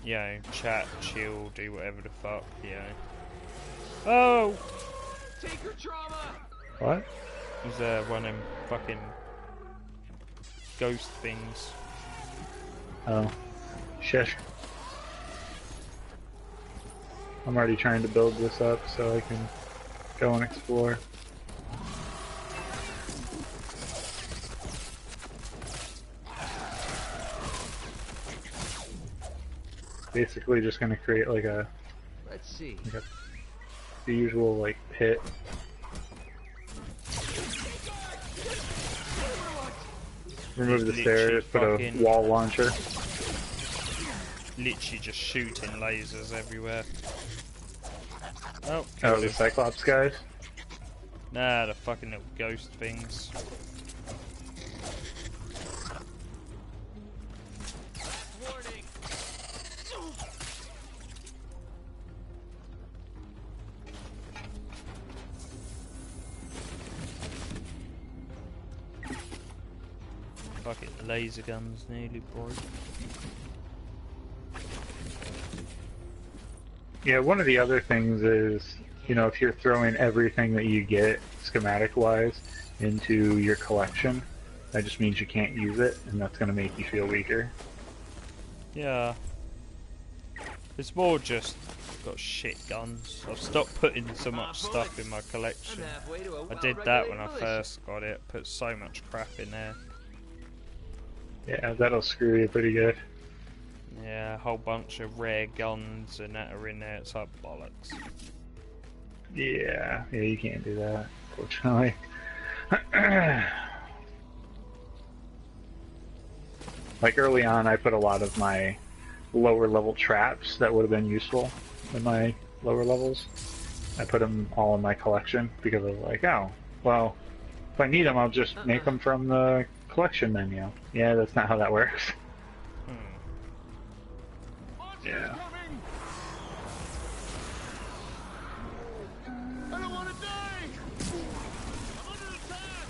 you know, chat, chill, do whatever the fuck, you know. Oh! Take your trauma. What? There's one of them fucking ghost things. Oh. Shush. I'm already trying to build this up so I can go and explore. Basically just gonna create like a, Let's see. the usual like pit. Remove the Literally stairs, put a fucking- wall launcher. Literally just shooting lasers everywhere. Oh, Oh, killed the him. Cyclops guys? Nah, the fucking little ghost things. Warning. Fucking laser guns nearly broke. Yeah, one of the other things is, you know, if you're throwing everything that you get, schematic-wise, into your collection, that just means you can't use it, and that's going to make you feel weaker. Yeah. It's more just I've got shit guns. I've stopped putting so much stuff in my I'm collection. halfway to a I did that when I well-regulated militia. first got it. Put so much crap in there. Yeah, that'll screw you pretty good. Yeah, a whole bunch of rare guns and that are in there. It's like bollocks. Yeah, you can't do that, unfortunately. Like early on, I put a lot of my lower level traps that would have been useful in my lower levels. I put them all in my collection because I was like, oh, well, if I need them, I'll just make them from the collection menu. Yeah, that's not how that works. Yeah. I don't want to die! I'm under attack!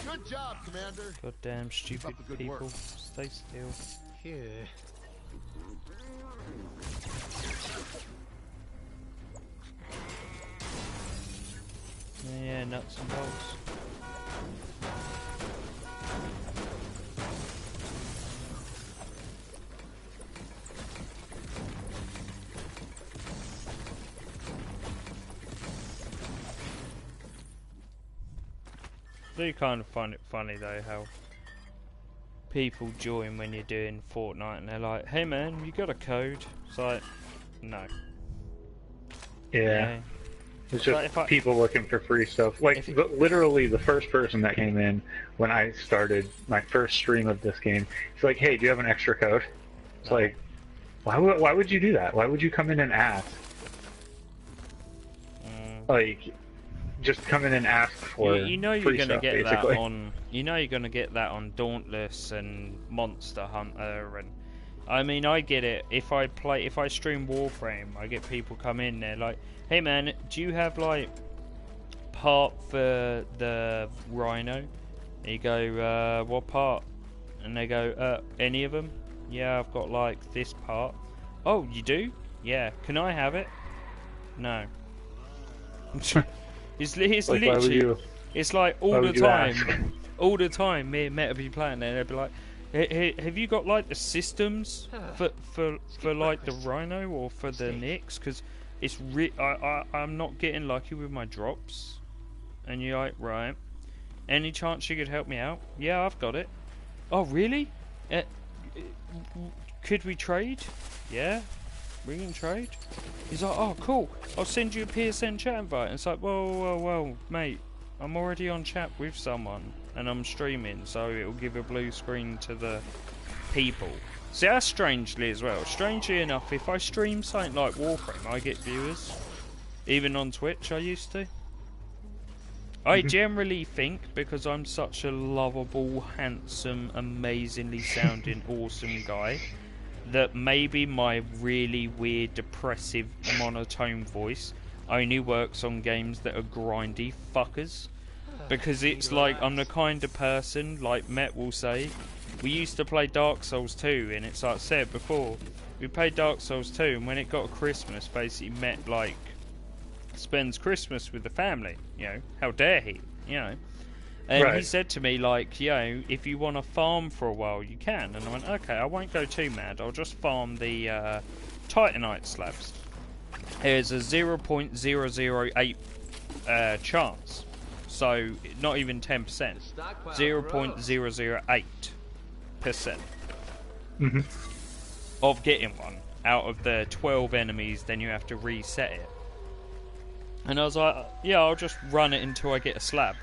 Good job, Commander. Goddamn stupid up the good people. work. Stay still. Yeah. Yeah, nuts and bolts. I do kind of find it funny though how people join when you're doing Fortnite and they're like, hey man, you got a code? It's like, no. Yeah. It's just But if I- people looking for free stuff. Like, If it- literally the first person that came in when I started my first stream of this game, he's like, hey, do you have an extra code? It's No. like, why would you do that? Why would you come in and ask? Like, just come in and ask for you know you're free gonna stuff, get basically. that on. You know you're gonna get that on Dauntless and Monster Hunter, and I mean I get it. If I stream Warframe, I get people come in there like, hey man, do you have like part for the Rhino? And you go, what part? And they go, any of them? Yeah, I've got like this part. Oh, you do? Yeah. Can I have it? No. It's Like, why would literally. you? It's like Why all the would you time, ask? all the time. Me and Meta would be playing there, and they'd be like, hey, "Have you got like the systems for like the Rhino or for the Nyx? Because it's I'm not getting lucky with my drops." And you're like, "Right? Any chance you could help me out?" "Yeah, I've got it." "Oh, really? Could we trade?" "Yeah, we can trade." He's like, "Oh, cool. I'll send you a PSN chat invite." And it's like, whoa, mate. I'm already on chat with someone, and I'm streaming, so it'll give a blue screen to the people. See, that's strangely as well. Strangely enough, if I stream something like Warframe, I get viewers. Even on Twitch, I used to. I generally think, because I'm such a lovable, handsome, amazingly sounding, awesome guy, that maybe my really weird, depressive, monotone voice only works on games that are grindy fuckers. Because it's like, I'm the kind of person, like Met will say, we used to play Dark Souls 2, and it's like I said before, we played Dark Souls 2, and when it got to Christmas, basically Met, like, spends Christmas with the family, you know, how dare he, you know. And Right. he said to me, like, you know, if you want to farm for a while, you can. And I went, okay, I won't go too mad, I'll just farm the Titanite slabs. There's a 0.008 chance. So, not even 10%. 0.008% of getting one out of the 12 enemies, then you have to reset it. And I was like, yeah, I'll just run it until I get a slab.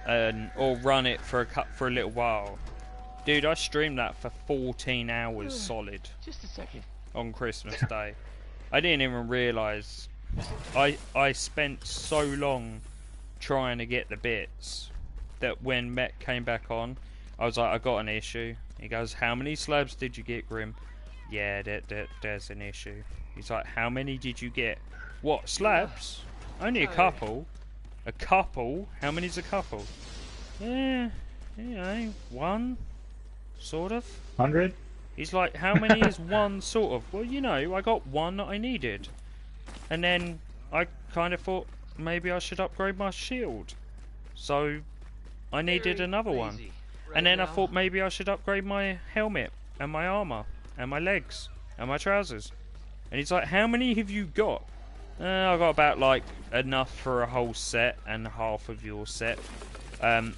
Or run it for a little while. Dude, I streamed that for 14 hours solid. Just a second. On Christmas Day. I didn't even realise. I spent so long trying to get the bits that when Met came back on, I was like, I got an issue. He goes, how many slabs did you get, Grim? Yeah, there's an issue. He's like, how many did you get? What, slabs? Only a couple. A couple? How many's a couple? Yeah, you know, one, sort of. 100? He's like, how many is one, sort of? Well, you know, I got one that I needed. And then I kind of thought, maybe I should upgrade my shield. So, I needed another one. And then I thought maybe I should upgrade my helmet, and my armour, and my legs, and my trousers. And he's like, how many have you got? I got about, like, enough for a whole set, and half of your set.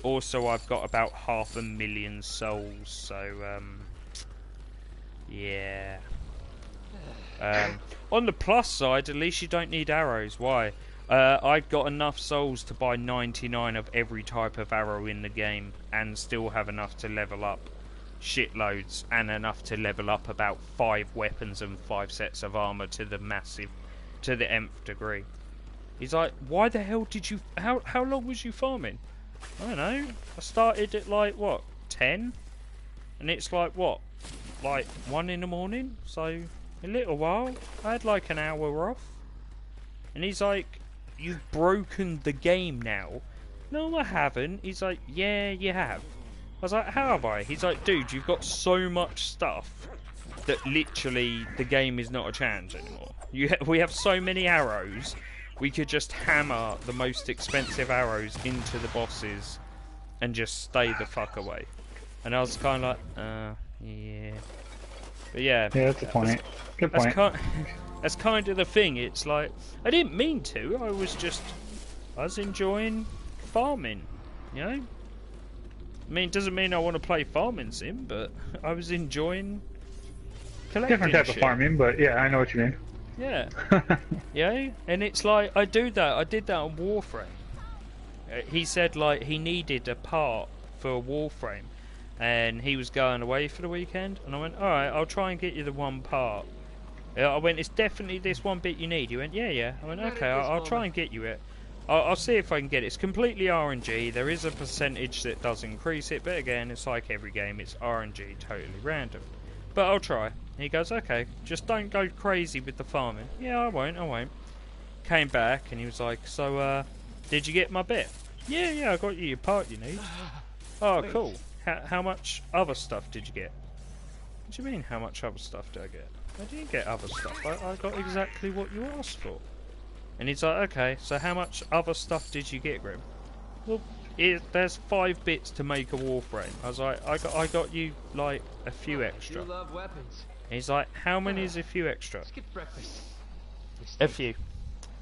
Also, I've got about 500,000 souls, so, yeah. On the plus side, at least you don't need arrows. Why? I've got enough souls to buy 99 of every type of arrow in the game, and still have enough to level up shitloads, and enough to level up about 5 weapons and 5 sets of armour to the nth degree. He's like, why the hell did you... How long was you farming? I don't know. I started at, like, what, 10? And it's like, what? Like, 1 in the morning? So, a little while. I had, like, an hour off. And he's like, you've broken the game now. No, I haven't. He's like, yeah, you have. I was like, how have I? He's like, dude, you've got so much stuff that literally the game is not a challenge anymore. We have so many arrows, we could just hammer the most expensive arrows into the bosses and just stay the fuck away. And I was kind of like, yeah. But yeah. Yeah, that's a point. Good point. That's kind of the thing. It's like, I didn't mean to. I was enjoying farming, you know? I mean, it doesn't mean I want to play farming sim, but I was enjoying collecting Different type shit. of farming, but yeah, I know what you mean. Yeah. Yeah, and it's like, I did that on Warframe. He said, like, he needed a part for a Warframe, and he was going away for the weekend, and I went, alright, I'll try and get you the one part. I went, it's definitely this one bit you need. He went, yeah. I went, okay, I'll try and get you it. I'll see if I can get it. It's completely RNG. There is a percentage that does increase it, but again, it's like every game. It's RNG, totally random. But I'll try. And he goes, okay, just don't go crazy with the farming. Yeah, I won't. Came back, and he was like, so, did you get my bit? Yeah, I got you your part you need. Oh, cool. How much other stuff did you get? What do you mean, how much other stuff did I get? I didn't get other stuff. I got exactly what you asked for. And he's like, okay, so how much other stuff did you get, Grim? Well, there's 5 bits to make a Warframe. I was like, I got you, like, a few extra. I do love weapons. And he's like, how many is a few extra? Skip breakfast. A few.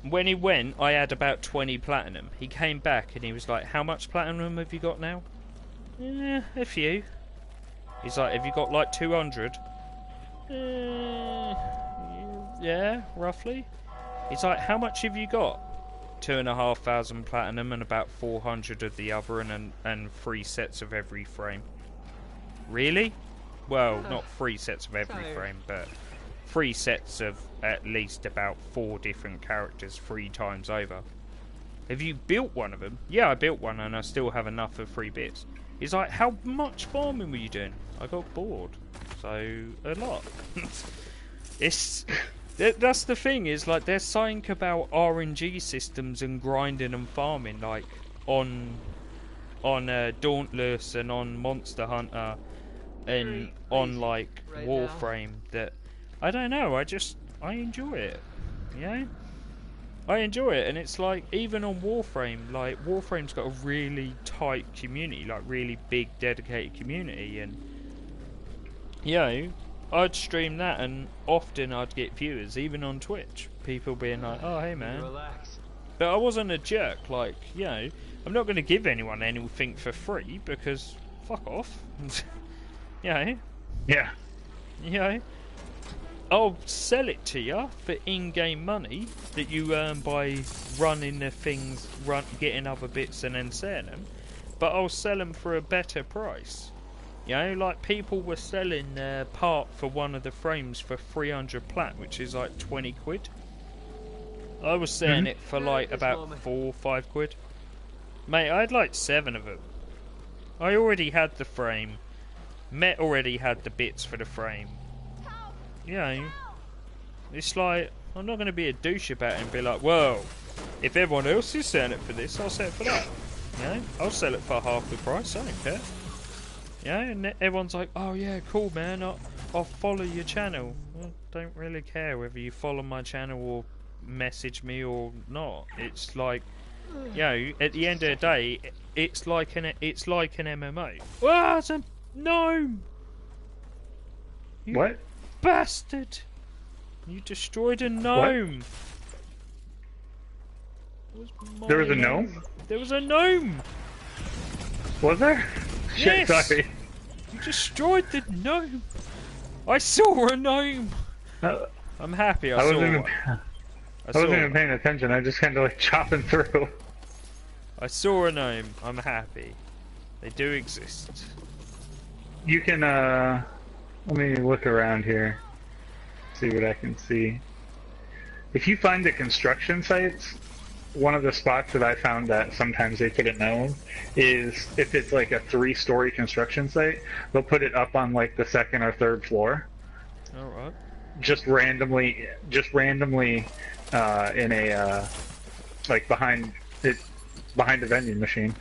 When he went, I had about 20 platinum. He came back and he was like, how much platinum have you got now? Yeah, a few. He's like, have you got like 200? Yeah, roughly. He's like, how much have you got? 2,500 platinum and about 400 of the other, and 3 sets of every frame. Really? Well, not 3 sets of every frame, but 3 sets of at least about 4 different characters 3 times over. Have you built one of them? Yeah, I built one and I still have enough of 3 bits. He's like, how much farming were you doing? I got bored. So, a lot. It's That's the thing, is like there's something about RNG systems and grinding and farming, like on Dauntless and on Monster Hunter and on like Right Warframe, that I don't know, I enjoy it, you know? I enjoy it, and it's like, even on Warframe, like Warframe's got a really tight community, like really big dedicated community, and you know, I'd stream that and often I'd get viewers, even on Twitch, people being like, oh hey man, Relax. but I wasn't a jerk, like, you know, I'm not going to give anyone anything for free, because fuck off. You know, Yeah. you know, I'll sell it to you for in-game money that you earn by running the things, getting other bits and then selling them, but I'll sell them for a better price. You know, like people were selling their part for one of the frames for 300 plat, which is like 20 quid. I was selling it for like about 4 or 5 quid. Mate, I had like 7 of them. I already had the frame. Met already had the bits for the frame. You know, it's like, I'm not going to be a douche about it and be like, well, if everyone else is selling it for this, I'll sell it for that. You know, I'll sell it for half the price, I don't care. You know, and everyone's like, oh yeah, cool man, I'll follow your channel. Well, don't really care whether you follow my channel or message me or not. It's like, you know, at the end of the day, it's like an MMO. Ah, it's a gnome! You What? bastard! You destroyed a gnome! There was a gnome? There was a gnome! Was there? Shit, Yes! sorry. You destroyed the gnome! I saw a gnome! Uh, I'm happy I I saw wasn't even, one. I saw wasn't even one. paying attention. I just kind of like chopping through. I saw a gnome. I'm happy. They do exist. You can, let me look around here. See what I can see. If you find the construction sites, one of the spots that I found that sometimes they put it known is if it's like a 3-story construction site, they'll put it up on like the 2nd or 3rd floor. Alright. Just randomly in a like behind the vending machine.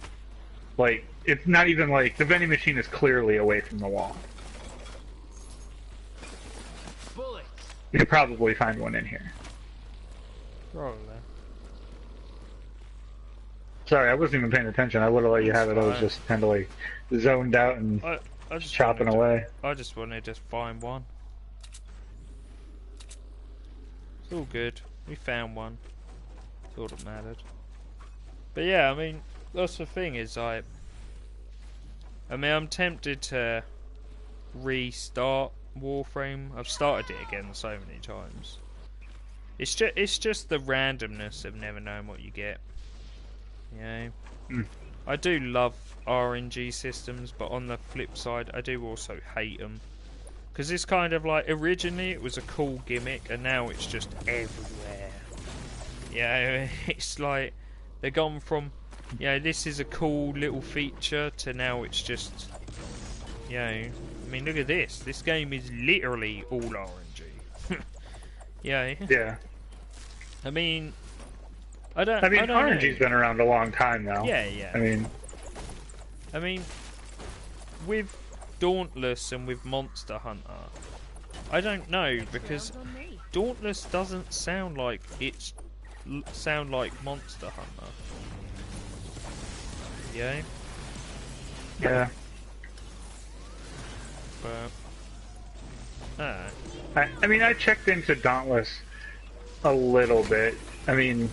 Like, it's not even like the vending machine is clearly away from the wall. Bullets. You could probably find one in here. Probably. Sorry, I wasn't even paying attention. I would have let you have it. I was just kind of like zoned out and I just chopping wanted away. I just wanted to find one. It's all good. We found one. It's all that mattered. But yeah, I mean, that's the thing, is I mean, I'm tempted to restart Warframe. I've started it again so many times. It's just the randomness of never knowing what you get. You know? I do love RNG systems, but on the flip side, I do also hate them. Because it's kind of like, originally it was a cool gimmick, and now it's just everywhere. You know, it's like, they've gone from, you know, this is a cool little feature, to now it's just, you know, I mean, look at this. This game is literally all RNG. Yeah. Yeah. I mean, I don't RNG's know. been around a long time now. Yeah, yeah. I mean, with Dauntless and with Monster Hunter, I don't know, because Dauntless doesn't sound like Monster Hunter. Yeah. Yeah. But I mean, I checked into Dauntless a little bit. I mean,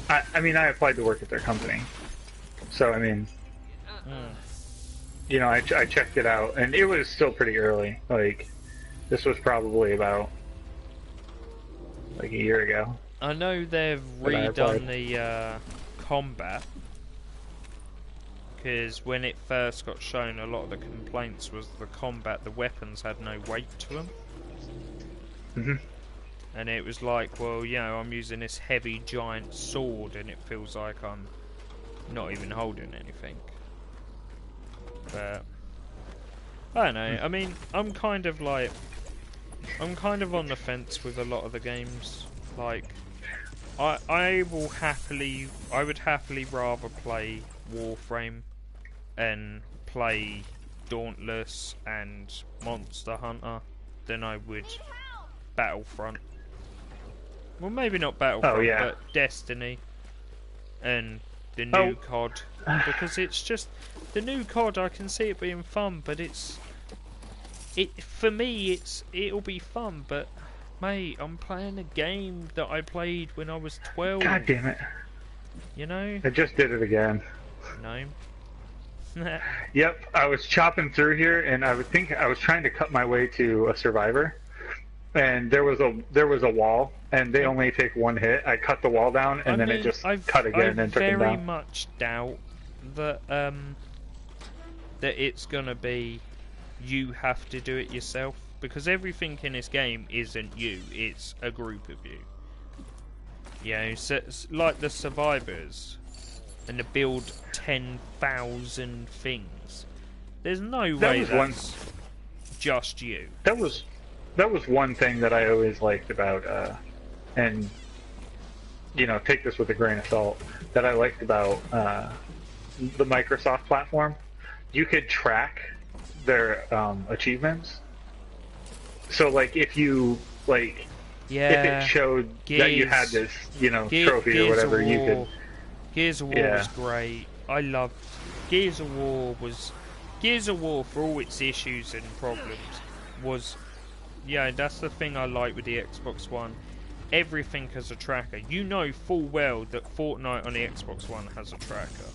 I applied to work at their company, so I mean, you know, I checked it out, and it was still pretty early. Like, this was probably about like a year ago. I know they've But I redone applied. the combat, because when it first got shown, a lot of the complaints was the combat, the weapons had no weight to them. Mhm. And it was like, well, you know, I'm using this heavy giant sword and it feels like I'm not even holding anything. But I don't know, I mean, I'm kind of like, I'm kind of on the fence with a lot of the games. Like, I would happily rather play Warframe and play Dauntless and Monster Hunter than I would Battlefront. Well, maybe not Battlefront, but Destiny and the new COD. Because it's just the new COD. I can see it being fun, but for me, it'll be fun. But mate, I'm playing a game that I played when I was 12. God damn it! You know. I just did it again. No. Yep, I was chopping through here, and I was trying to cut my way to a survivor, and there was a wall, and they only take one hit. I cut the wall down, and then it just cut again and took them down. I very much doubt that that it's gonna be you have to do it yourself, because everything in this game isn't you; it's a group of you. You know, so it's like the survivors. And to build 10,000 things. There's no way that's just you. That was one thing that I always liked about, and you know, take this with a grain of salt. That I liked about the Microsoft platform. You could track their achievements. So, like, if you if it showed that you had this, you know, trophy or whatever, you could. Gears of War was great. I loved Gears of War. Gears of War, for all its issues and problems, was that's the thing I like with the Xbox One. Everything has a tracker. You know full well that Fortnite on the Xbox One has a tracker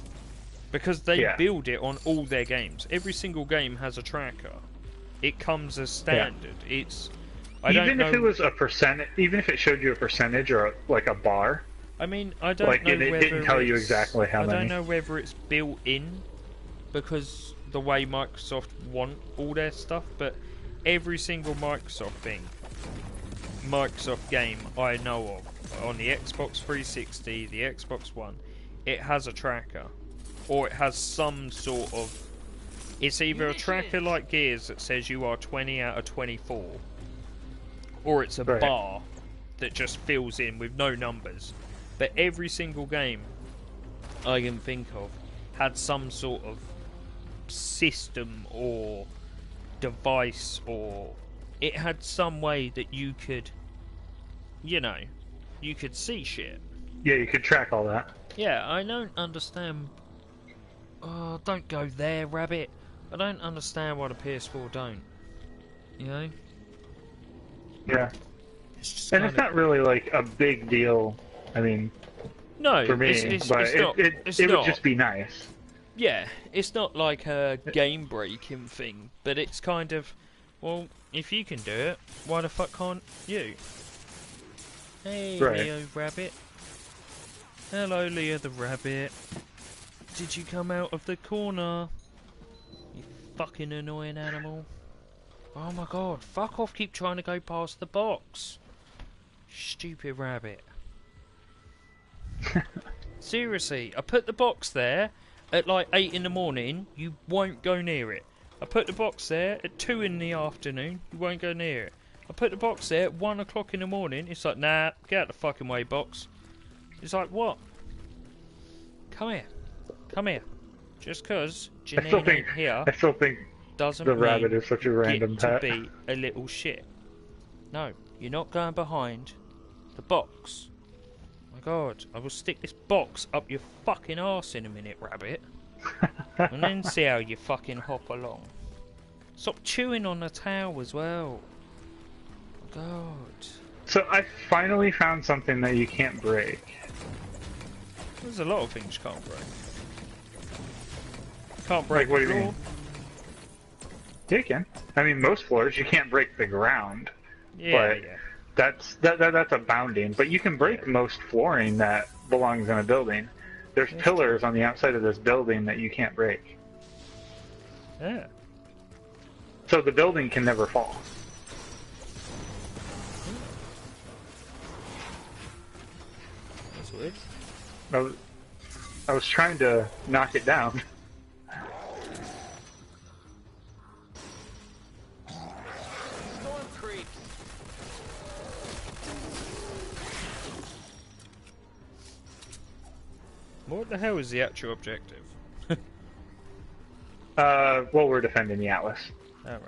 because they build it on all their games. Every single game has a tracker. It comes as standard. It's even if it was a percent, even if it showed you a percentage or like a bar. I mean, I don't know whether it didn't tell you exactly how many. I don't know whether it's built in because the way Microsoft want all their stuff, but every single Microsoft game I know of on the Xbox 360, the Xbox One, it has a tracker, or it has some sort of. It's either a tracker like Gears that says you are 20 out of 24, or it's a bar that just fills in with no numbers. But every single game I can think of had some sort of system or device, or it had some way that you could, you know, you could see shit. Yeah, you could track all that. Yeah, I don't understand. Oh, don't go there, Rabbit. I don't understand why the PS4 don't. You know? Yeah. It's not really like a big deal. I mean, no, for me, it would just be nice. Yeah, it's not like a game-breaking thing, but it's kind of, well, if you can do it, why the fuck can't you? Hey, Leo Rabbit. Hello, Leo the Rabbit. Did you come out of the corner? You fucking annoying animal. Oh my god, fuck off, keep trying to go past the box. Stupid rabbit. Seriously, I put the box there at like 8 in the morning, you won't go near it. I put the box there at 2 in the afternoon, you won't go near it. I put the box there at 1 o'clock in the morning, it's like, nah, get out the fucking way, box. It's like, what? Come here. Come here. Just because Janine ain't here, I still think doesn't the mean rabbit is such a random pet. To be a little shit. No, you're not going behind the box. My god, I will stick this box up your fucking arse in a minute, rabbit. And then see how you fucking hop along. Stop chewing on the towel as well. God. So I finally found something that you can't break. There's a lot of things you can't break. Can't break like, what the do you floor. mean? Yeah, you can. I mean, most floors you can't break the ground. Yeah, but that's a bounding. But you can break most flooring that belongs in a building. There's pillars on the outside of this building that you can't break. Yeah. So the building can never fall. That's weird. I was trying to knock it down. Storm creeps. What the hell is the actual objective? Well, we're defending the Atlas. Oh, right.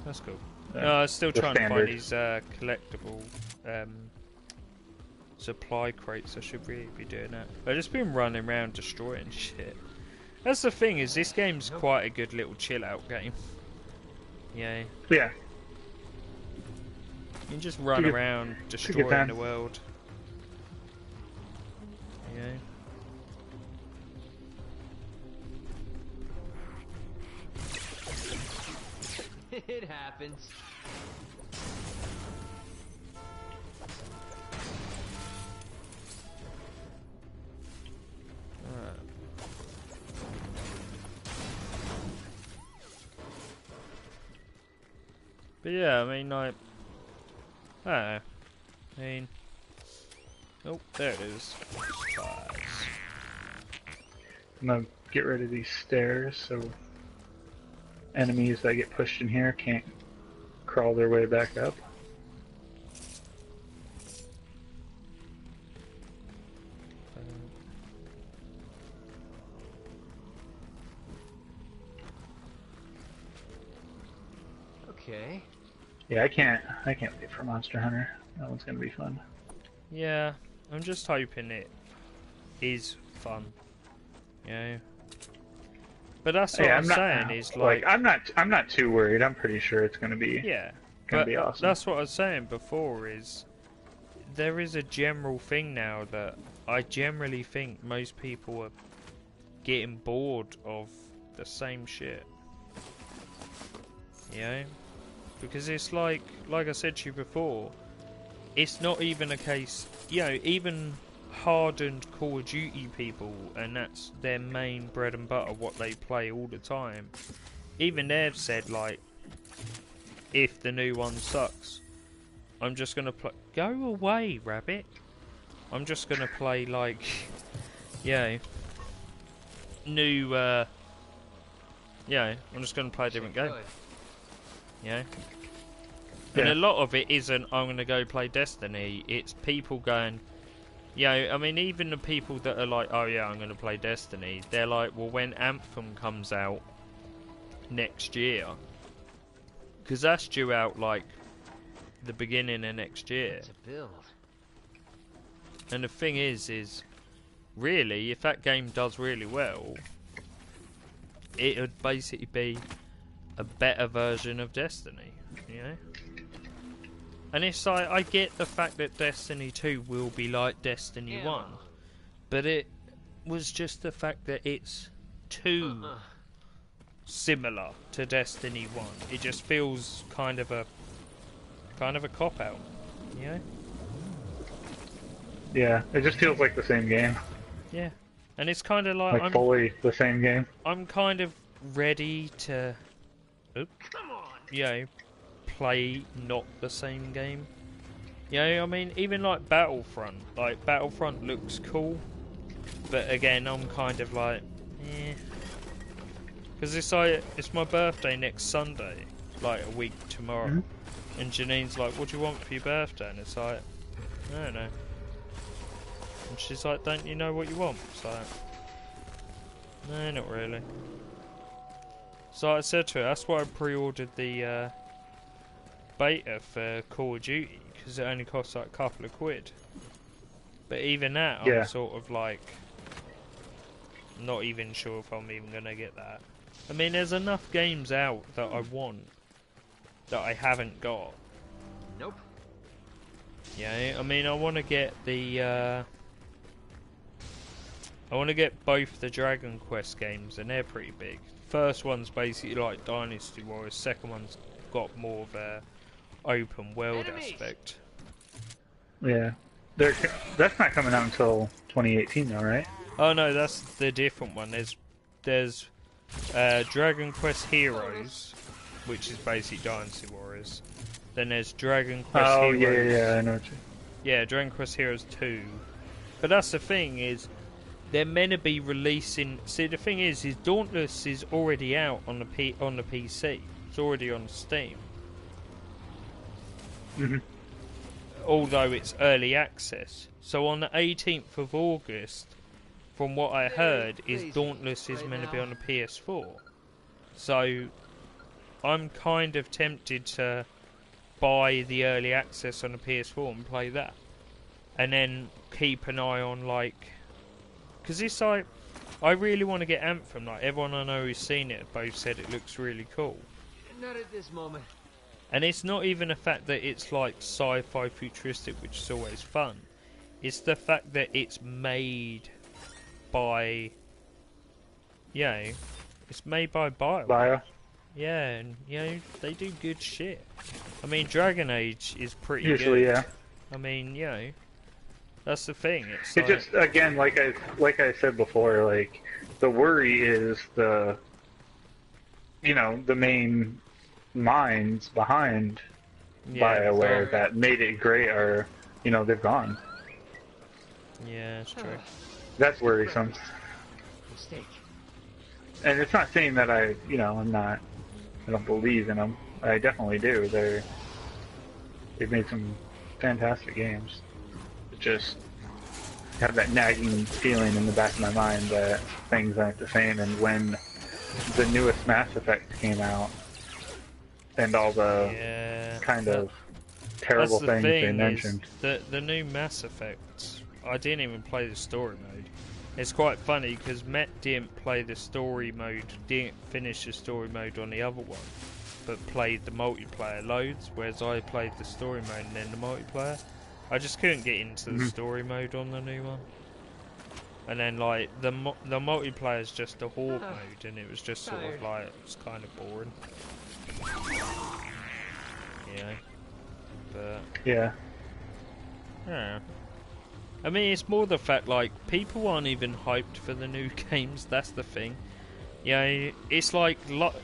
That's cool. Yeah. No, I was still The trying to find standard. these collectible supply crates. I should really be doing that. I've just been running around destroying shit. That's the thing, is this game's quite a good little chill out game. Yeah. Yeah. You can just run around destroying time. the world. Yeah. It happens. Alright. But yeah, I mean, like, I don't know. I mean, oh, there it is. Spies. I'm gonna get rid of these stairs so enemies that get pushed in here can't crawl their way back up. Okay. Yeah, I can't wait for Monster Hunter. That one's gonna be fun. Yeah, I'm just hoping it is fun. Yeah. But that's what I'm saying is like I'm not too worried. I'm pretty sure it's gonna be but be awesome. that's what I was saying before is there is a general thing now that I generally think most people are getting bored of the same shit. You know? Because it's like I said to you before, it's not even a case, you know, even hardened Call of Duty people, and that's their main bread and butter, what they play all the time, even they've said, like, if the new one sucks, I'm just gonna play. Go away, rabbit. I'm just gonna play, like, yeah, new, yeah, I'm just gonna play a different game. Yeah. And a lot of it isn't, I'm going to go play Destiny. It's people going, yeah, I mean, even the people that are like, oh yeah, I'm going to play Destiny, they're like, well, when Anthem comes out next year, because that's due out like the beginning of next year. It's a build. And the thing is really, if that game does really well, it would basically be a better version of Destiny, you know? And it's like, I get the fact that Destiny 2 will be like Destiny 1, but it was just the fact that it's too similar to Destiny 1. It just feels kind of a cop-out, you know? Yeah, it just feels like the same game. Yeah. And it's kind of like, Like fully the same game. I'm kind of ready to, play not the same game. Yeah, I mean, even like Battlefront. Like, Battlefront looks cool, but again, I'm kind of like, because it's like, it's my birthday next Sunday, like a week tomorrow, and Janine's like, what do you want for your birthday? And it's like, I don't know. And she's like, don't you know what you want? It's like, no, not really. So I said to her, that's why I pre-ordered the beta for Call of Duty, because it only costs like a couple of quid. But even that, I'm sort of like, not even sure if I'm even going to get that. I mean, there's enough games out that I want that I haven't got. Nope. Yeah, I mean, I want to get the, I want to get both the Dragon Quest games, and they're pretty big. First one's basically like Dynasty Warriors, second one's got more of a open world aspect. Yeah. That's not coming out until 2018 though, right? Oh no, that's the different one. There's Dragon Quest Heroes, which is basically Dynasty Warriors. Then there's Dragon Quest Heroes. Yeah, I know what you... Yeah, Dragon Quest Heroes 2. But that's the thing, is they're meant to be releasing. See, the thing is Dauntless is already out on the PC. It's already on Steam. Although it's early access. So on the 18th of August, from what I heard, is Dauntless is meant to be on the PS4. So I'm kind of tempted to buy the early access on the PS4 and play that, and then keep an eye on, like, because it's like, I really want to get Anthem. Like, everyone I know who's seen it both said it looks really cool. Not at this moment. And it's not even the fact that it's like sci-fi futuristic, which is always fun. It's the fact that it's made by, it's made by Bio. Yeah, and they do good shit. I mean, Dragon Age is pretty Usually, good. yeah. I mean, that's the thing. It's It like, just, again, like I said before, like, the worry is the main minds behind BioWare that made it great are, they've gone. Yeah, it's true. That's worrisome. Mistake. And it's not saying that I don't believe in them. I definitely do. They've made some fantastic games. It just have that nagging feeling in the back of my mind that things aren't the same. And when the newest Mass Effect came out, and all the kind of terrible things they mentioned. The new Mass Effect, I didn't even play the story mode. It's quite funny because Matt didn't play the story mode, didn't finish the story mode on the other one, but played the multiplayer loads, whereas I played the story mode and then the multiplayer. I just couldn't get into the story mode on the new one. And then, like, the multiplayer is just the horde mode, and it was just sort of like, it's kind of boring. But yeah. I mean, it's more the fact, like, people aren't even hyped for the new games. That's the thing. It's like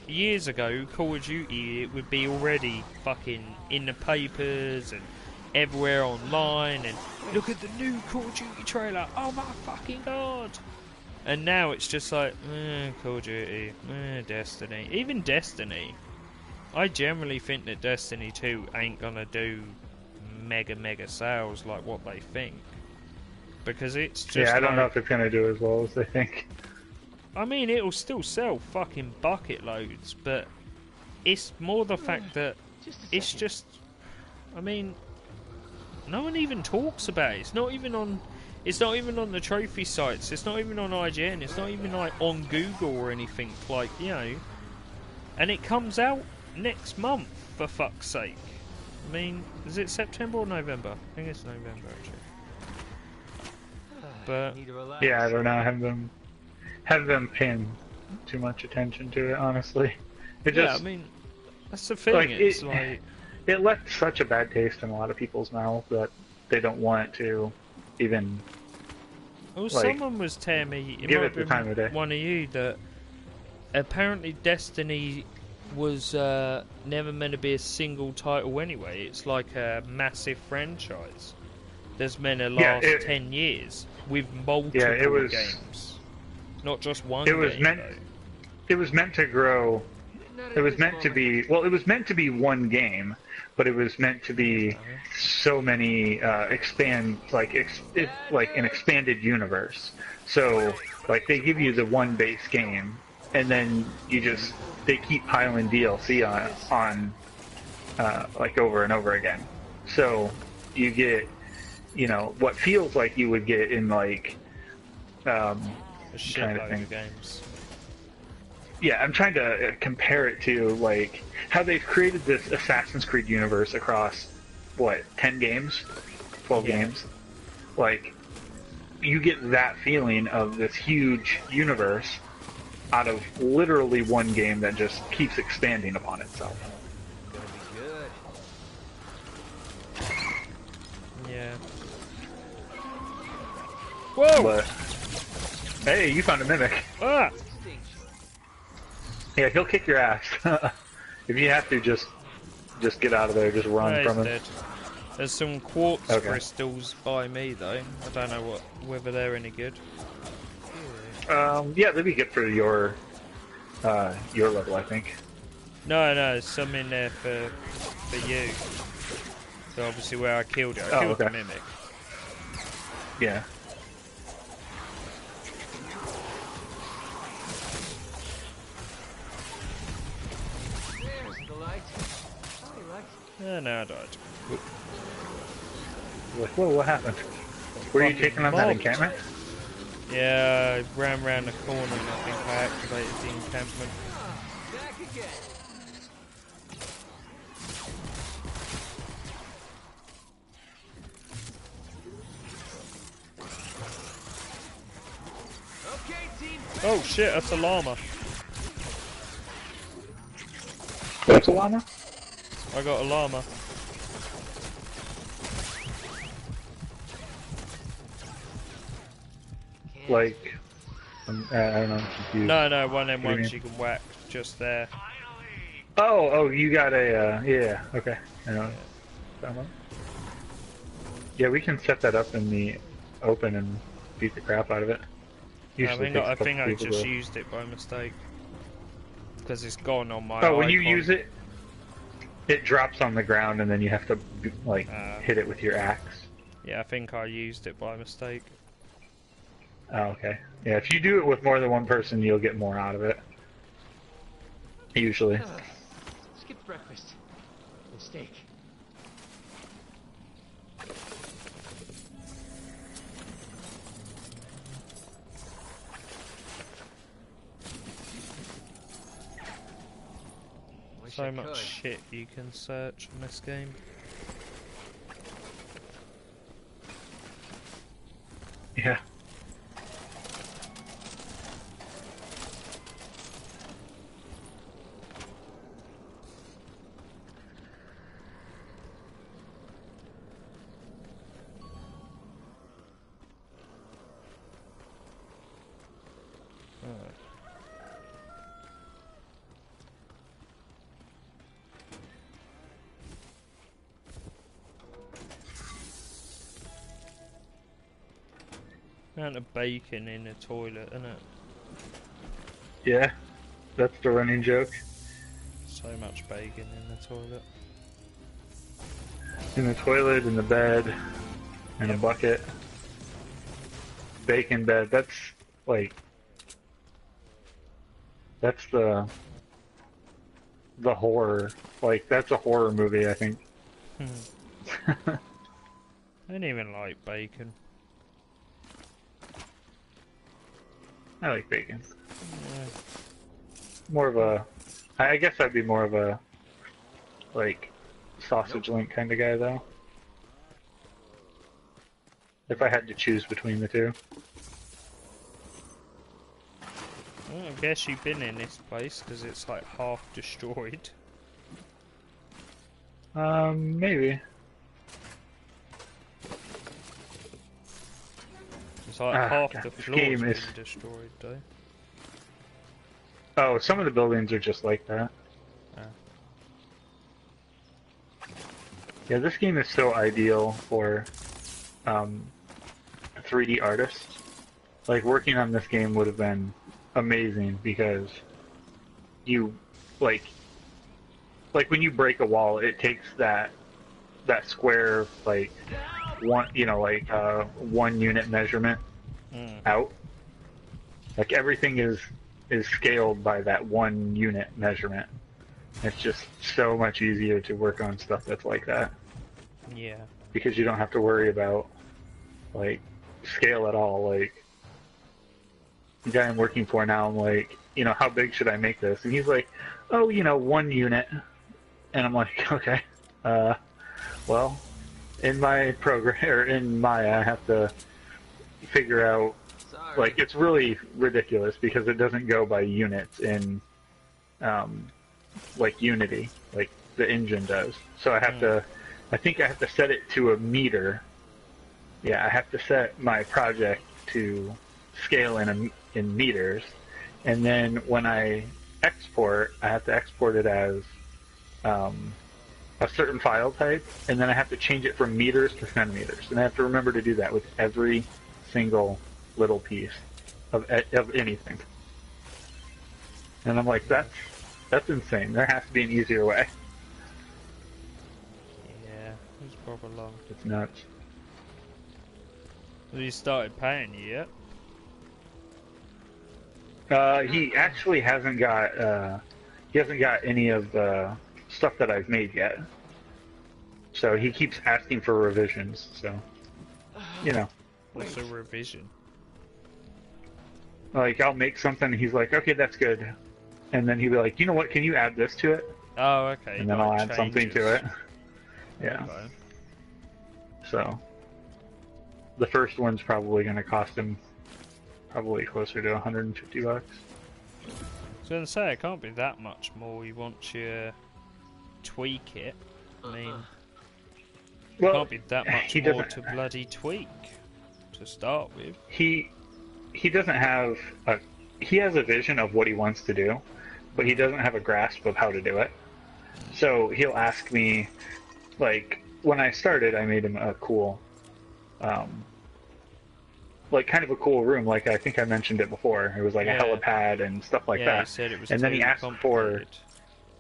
years ago, Call of Duty, it would be already fucking in the papers and everywhere online, and look at the new Call of Duty trailer. Oh my fucking god! And now it's just like, Call of Duty, Destiny. Even Destiny. I generally think that Destiny 2 ain't gonna do mega sales like what they think. Because it's just I don't like, know if it's gonna do as well as they think. I mean, it'll still sell fucking bucket loads, but it's more the fact that it's just, I mean, no one even talks about it. It's not even on the trophy sites. It's not even on IGN. It's not even like on Google or anything, like, and it comes out next month, for fuck's sake. I mean, is it September or November? I think it's November, actually. But yeah, I don't know. Have them paying too much attention to it, honestly. It just, I mean, that's the thing. like, It's like, it left such a bad taste in a lot of people's mouths that they don't want to even. well, like, someone was telling me, it give might it the have time of day. been one of you, that apparently Destiny was never meant to be a single title anyway. It's like a massive franchise that's meant to last 10 years with multiple games, not just one game. It was meant to grow. It was meant to be, well, it was meant to be one game, but it was meant to be so many an expanded universe. So, like, they give you the one base game, and then they keep piling DLC on like over and over again. So you get, what feels like you would get in, like, A shitload of games. Yeah, I'm trying to compare it to, like, how they've created this Assassin's Creed universe across, 10 games? 12 games? Like, you get that feeling of this huge universe out of literally one game that just keeps expanding upon itself. Gonna be good. Yeah. Whoa! But, hey, you found a mimic. Ah! Yeah, he'll kick your ass. If you have to, just get out of there. Just run from him. Dead. There's some quartz crystals by me though. I don't know whether they're any good. Yeah, they'd be good for your level, I think. No, there's some in there for you. So obviously where I killed it, I killed the mimic. Yeah. No, I died. Like, whoa, what happened? Were you Fucking taking on that mobbed. encampment? Yeah, I ran around the corner and I think I activated the encampment. Back again. Okay, team. Oh shit, that's a llama. What's a llama? I got a llama. Like, I don't know, I'm confused. No, one of them What do you ones mean? you can whack just there. Oh, you got a, yeah, okay. I know. Yeah, we can set that up in the open and beat the crap out of it. Usually takes a I couple think I people just to... used it by mistake. Because it's gone on my Oh, when you icon. use it, it drops on the ground and then you have to, like, hit it with your axe. Yeah, I think I used it by mistake. Oh, okay. Yeah, if you do it with more than one person, you'll get more out of it. Usually. Skip breakfast. Mistake. Wish I So much could. shit you can search in this game. Yeah. Alright. Amount of bacon in the toilet, isn't it? Yeah. That's the running joke. So much bacon in the toilet. In the toilet, in the bed, in a bucket. Bacon bed, that's, like... That's the horror. Like, that's a horror movie, I think. I don't even like bacon. I like bacon. Yeah. More of a... I guess I'd be more of a, like, sausage link kind of guy, though. If I had to choose between the two. Well, I guess you've been in this place because it's like half destroyed. Maybe. It's like half God, the this floor's game been is- destroyed though. Oh, some of the buildings are just like that. Ah. Yeah, this game is so ideal for 3D artists. Like, working on this game would have been amazing because you, like when you break a wall, it takes that square, like, one, you know, like, 1 unit measurement out. Like, everything is scaled by that 1 unit measurement. It's just so much easier to work on stuff that's like that. Yeah. Because you don't have to worry about, like, scale at all. Like, the guy I'm working for now, I'm like, you know, how big should I make this? And he's like, oh, you know, 1 unit. And I'm like, okay, well, in my program, or in Maya, I have to figure out, Sorry. like, it's really ridiculous because it doesn't go by units in, like, Unity, like the engine does. So I have to, I think I have to set it to a meter. Yeah, I have to set my project to scale in meters, and then when I export, I have to export it as a certain file type, and then I have to change it from meters to centimeters, and I have to remember to do that with every single little piece of anything. And I'm like, that's insane. There has to be an easier way. Yeah, it's proper long. It's nuts. Have you started paying you yet? He actually hasn't got any of the stuff that I've made yet. So he keeps asking for revisions. So, you know, What's a revision? like I'll make something, and he's like, okay, that's good, and then he'll be like, you know what? Can you add this to it? Oh, okay. And then like I'll add something to changes. it. Yeah. Okay. So the first one's probably going to cost him probably closer to 150 bucks. I was going to say, it can't be that much more. You want you tweak it. I mean, it Well, can't be that much he more doesn't. to bloody tweak to start with. He doesn't have a. He has a vision of what he wants to do, but he doesn't have a grasp of how to do it. So he'll ask me, like when I started, I made him a cool, like kind of a cool room. Like I think I mentioned it before. It was like Yeah. a helipad and stuff like Yeah, that. he said it was And then he too asked for. complicated.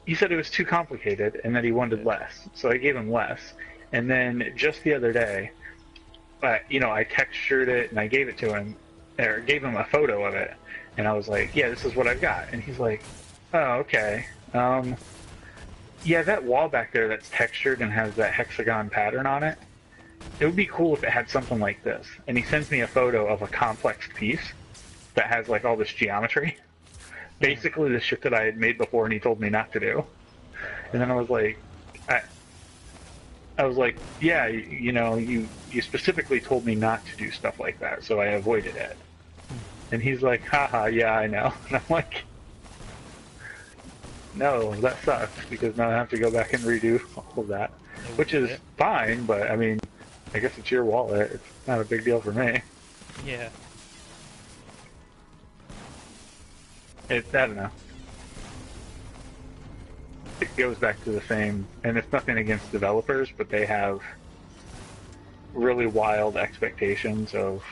He said it was too complicated and that he wanted less. So I gave him less. And then just the other day, I textured it and I gave it to him, or gave him a photo of it. And I was like, yeah, this is what I've got. And he's like, oh, okay. Yeah, that wall back there that's textured and has that hexagon pattern on it, it would be cool if it had something like this. And he sends me a photo of a complex piece that has like all this geometry. Basically the shit that I had made before and he told me not to do. And then I was like, I was like, yeah, you specifically told me not to do stuff like that, so I avoided it. And he's like, haha, yeah, I know. And I'm like, no, that sucks, because now I have to go back and redo all of that. Which is fine, but I mean, I guess it's your wallet. It's not a big deal for me. Yeah. I don't know. It goes back to the same, and it's nothing against developers, but they have really wild expectations of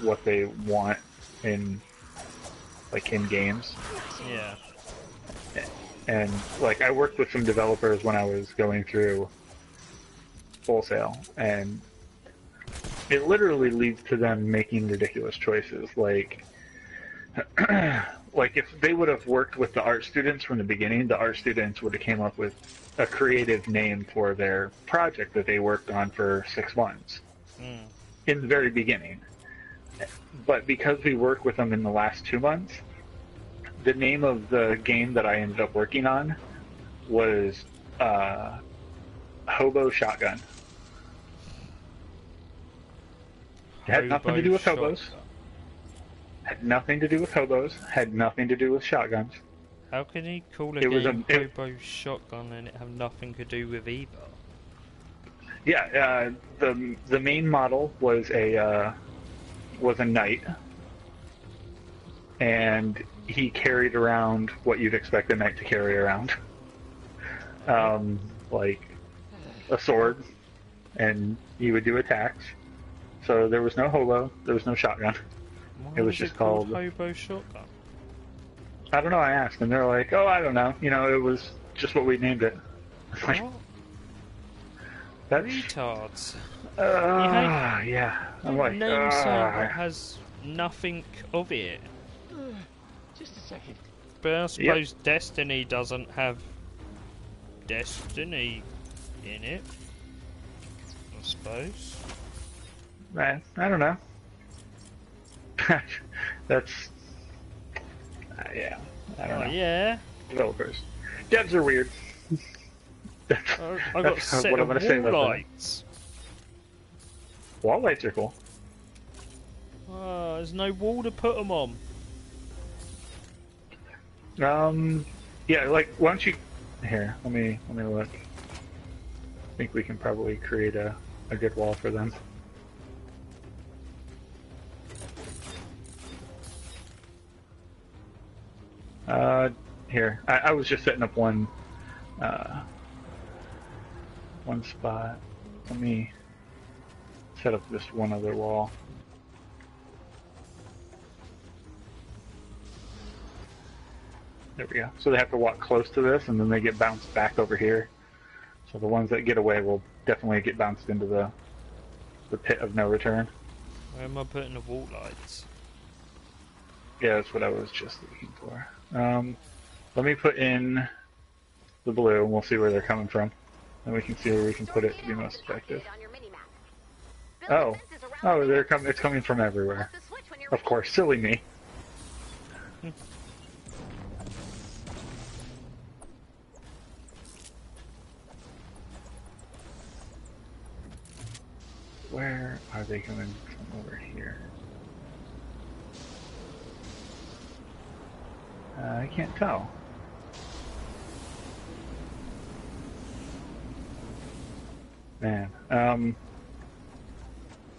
what they want in games. Yeah. And like I worked with some developers when I was going through Wholesale, and it literally leads to them making ridiculous choices. Like like if they would have worked with the art students from the beginning, the art students would have came up with a creative name for their project that they worked on for 6 months in the very beginning. But because we worked with them in the last 2 months, the name of the game that I ended up working on was Hobo Shotgun. It had nothing to do with hobos. Had nothing to do with hobos. Had nothing to do with shotguns. How can he call a It was game a- Hobo Shotgun and it have nothing to do with either? Yeah, the main model was a knight, and he carried around what you'd expect a knight to carry around, like a sword, and he would do attacks. So there was no hobo, there was no shotgun. Why It was is just called called- Hobo Shotgun? I don't know. I asked, and they're like, "Oh, I don't know. It was just what we named it." Like, What? that's Retards. yeah. I'm like, Name something that has nothing of it. Just a second. But I suppose Destiny doesn't have Destiny in it. I suppose. man, I don't know. That's yeah. I don't Oh know. yeah. Developers, devs are weird. That's, I got a that's set what I'm of gonna say about wall that. lights. Wall lights are cool. Oh, there's no wall to put them on. Yeah, like why don't you? Here, let me look. I think we can probably create a good wall for them. Here, I was just setting up one spot. Let me set up this one other wall. There we go. So they have to walk close to this, and then they get bounced back over here. So the ones that get away will definitely get bounced into the pit of no return. Where am I putting the wall lights? Yeah, that's what I was just looking for. Let me put in the blue, and we'll see where they're coming from. and we can see where we can put it to be most effective. On your mini-map. Oh. Oh, they're coming. It's coming from everywhere. Flip the switch when you're Of ready. course, silly me. Where are they coming from over here? I can't tell. Man,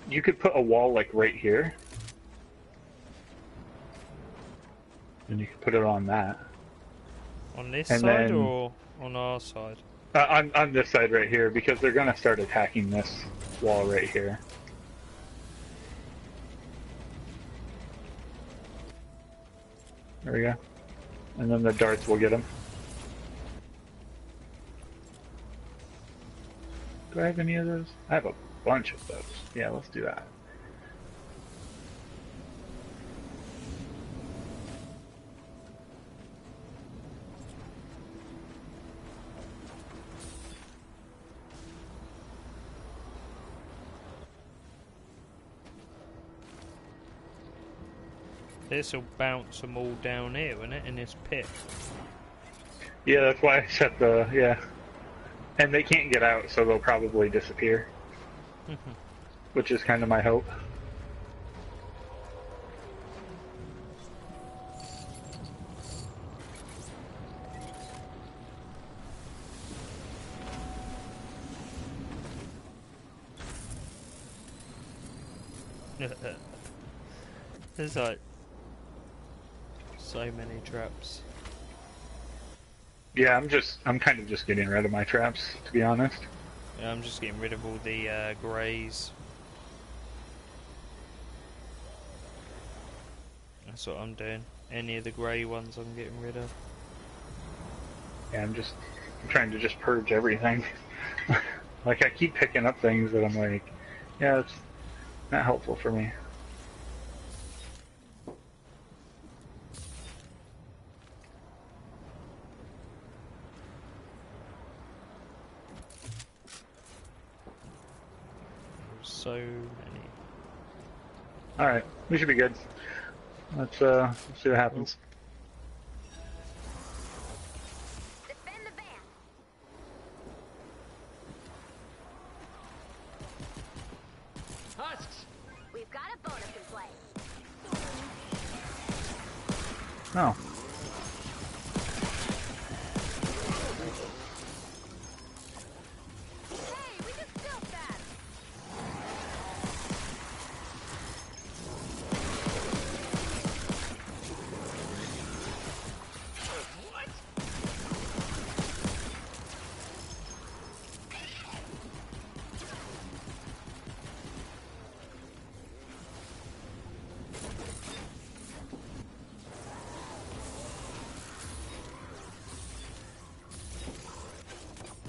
you could put a wall like right here, and you could put it on that. On this And side then- or on our side? On this side right here, because they're gonna start attacking this wall right here. There we go. And then the darts will get them. Do I have any of those? I have a bunch of those. Yeah, let's do that. This'll bounce them all down here, won't it, in this pit? Yeah, that's why I set the, yeah. And they can't get out, so they'll probably disappear. Which is kind of my hope. There's like so many traps. Yeah, I'm kind of just getting rid of my traps, to be honest. Yeah, I'm just getting rid of all the greys. That's what I'm doing. Any of the grey ones I'm getting rid of. Yeah, I'm trying to just purge everything. Like, I keep picking up things that I'm like, yeah, it's not helpful for me. There's so many. Alright, we should be good. Let's see what happens. Defend the van. Husks! We've got a bonus in play. Oh. Hey, we just built that. What?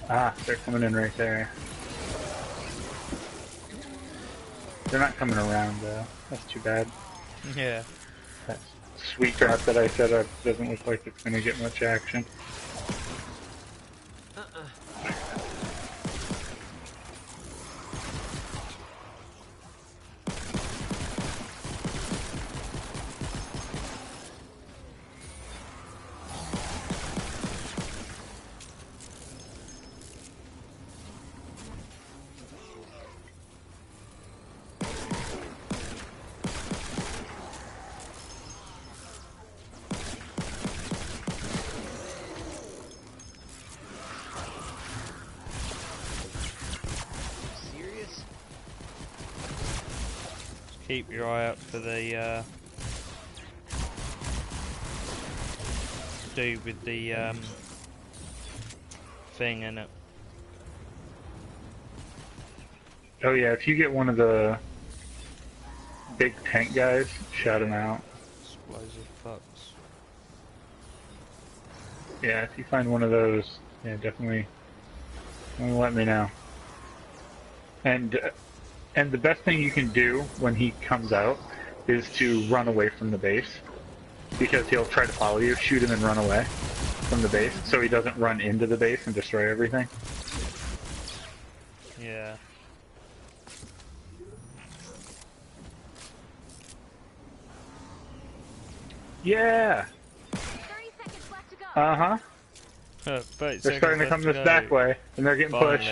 Ah, they're coming in right there. They're not coming around, though. That's too bad. Yeah. That sweet trap that I set up doesn't look like it's going to get much action. Serious? Keep your eye out for the dude with the thing in it. Oh yeah, if you get one of the big tank guys, shout him out. Explosive fucks. Yeah, if you find one of those, yeah, definitely let me know. And the best thing you can do when he comes out is to run away from the base, because he'll try to follow you. Shoot him and run away from the base, so he doesn't run into the base and destroy everything. Yeah. Yeah. 30 seconds left to go. Uh-huh. 30 They're starting to come this back way, and they're getting pushed.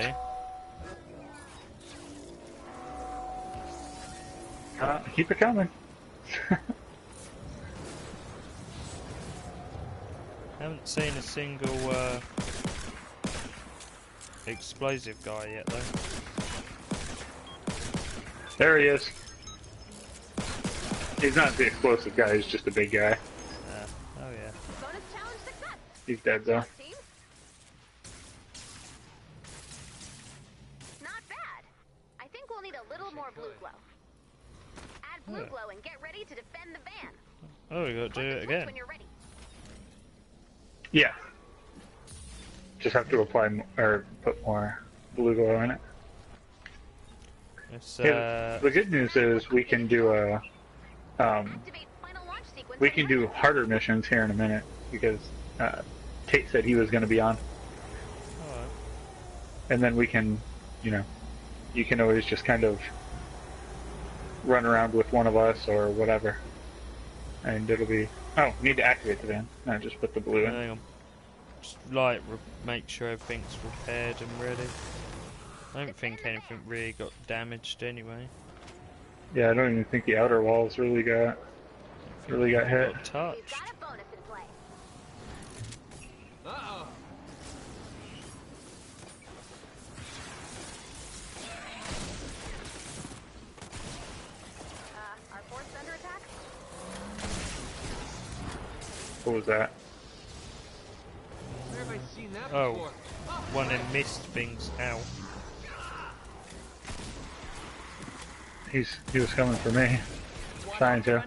Finally. Keep it coming. Haven't seen a single explosive guy yet, though. There he is. He's not the explosive guy, he's just a big guy. Oh yeah. Bonus challenge success. He's dead, though. Team. Not bad. I think we'll need a little more blue glow. Add blue Yeah. glow and get ready to defend the van. Oh, we got to do Click the it switch again. when you're ready. Yeah. Just have to apply or put more blue glow in it. It's, Yeah, the good news is we can do a Activate final launch sequence. we when can you're do harder missions here in a minute because Tate said he was going to be on, alright. and then we can, you can always just kind of run around with one of us or whatever, and it'll be. Oh, we need to activate the van. No, just put the blue in. Hang on. Just like make sure everything's repaired and ready. I don't think anything really got damaged anyway. Yeah, I don't even think the outer walls really got hit. Got We've touched. got a bonus in play. Uh-oh. Our force under attack? What was that? Where have I seen that Oh. before? One of them missed things out. He was coming for me, trying to.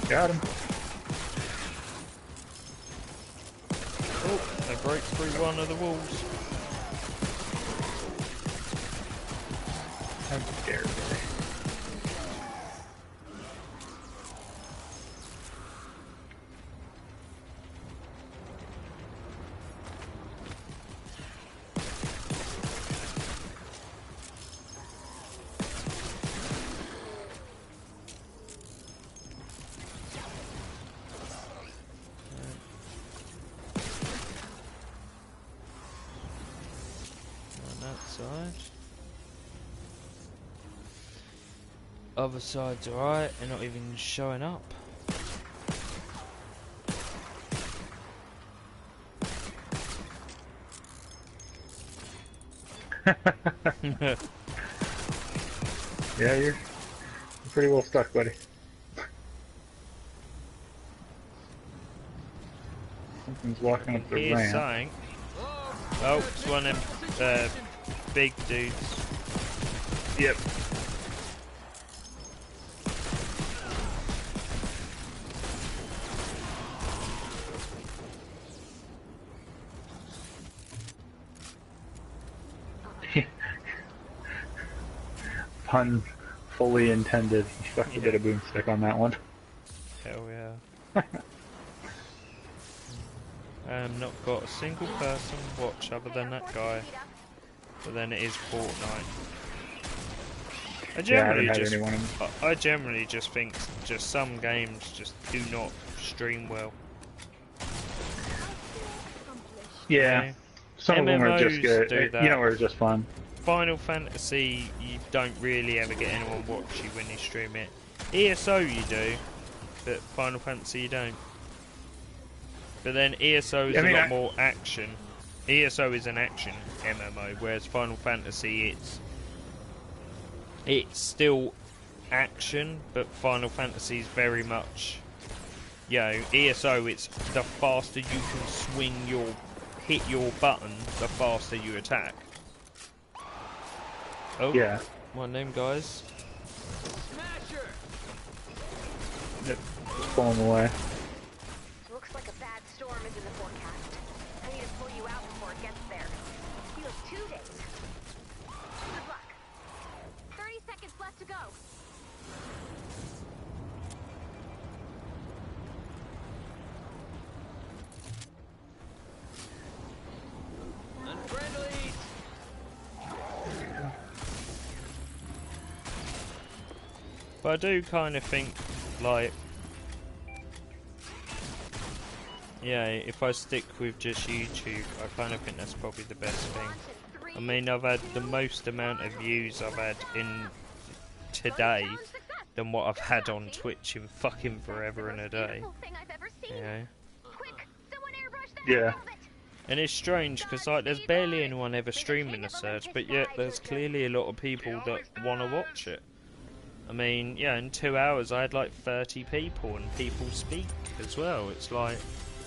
Got him. Oh, they broke through one of the walls. How dare they? On that side. Other side's alright, they're not even showing up. Yeah, you're pretty well stuck, buddy. Something's walking up the Here's ramp. something. Oh, it's one of them big dudes. Yep. Pun fully intended. He stuck a bit of boomstick on that one. Hell yeah. Not got a single person watch other than that guy. But then it is Fortnite. I generally just think just some games just do not stream well. Yeah. Okay. Some of them are just MMOs good. do that. Are just fun. Final Fantasy, you don't really ever get anyone watch you when you stream it. ESO you do, but Final Fantasy you don't. But then ESO is a lot more action. ESO is an action MMO, whereas Final Fantasy it's still action, but Final Fantasy is very much, ESO it's the faster you can hit your button, the faster you attack. Oh, Yeah. one of them guys. Smasher! Yep. Just pull them away. Looks like a bad storm is in the forecast. I need to pull you out before it gets there. You have 2 days. Good luck. 30 seconds left to go. But I do kind of think, like, yeah, if I stick with just YouTube, I kind of think that's probably the best thing. I mean, I've had the most amount of views I've had in today than what I've had on Twitch in fucking forever and a day. Yeah. Yeah. And it's strange because like there's barely anyone ever streaming the Surge, but yet there's clearly a lot of people that want to watch it. I mean, yeah, in 2 hours I had like 30 people and people speak as well. It's like,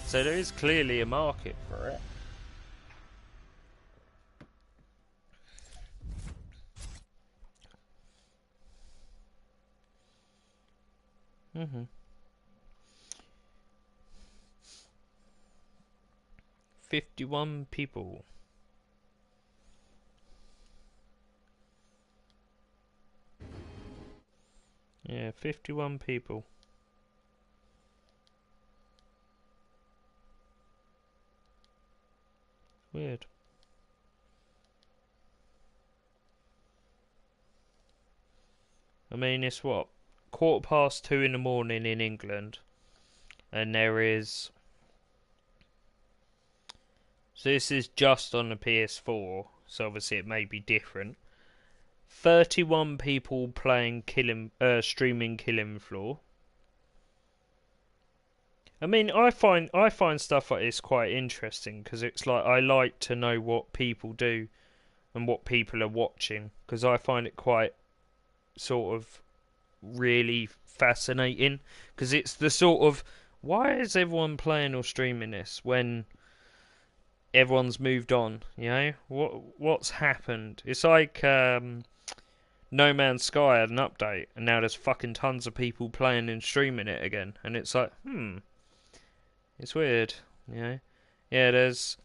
so there is clearly a market for it. Mhm. 51 people. Yeah, 51 people. Weird. I mean, it's what? 2:15 in the morning in England. And there is... So this is just on the PS4, so obviously it may be different. 31 people playing streaming Killing Floor. I mean, I find stuff like this quite interesting because it's like I like to know what people do and what people are watching because I find it quite sort of really fascinating because it's the sort of why is everyone playing or streaming this when everyone's moved on, you know? What's happened? It's like No Man's Sky had an update, and now there's fucking tons of people playing and streaming it again, and it's like, it's weird, you know? Yeah, there's...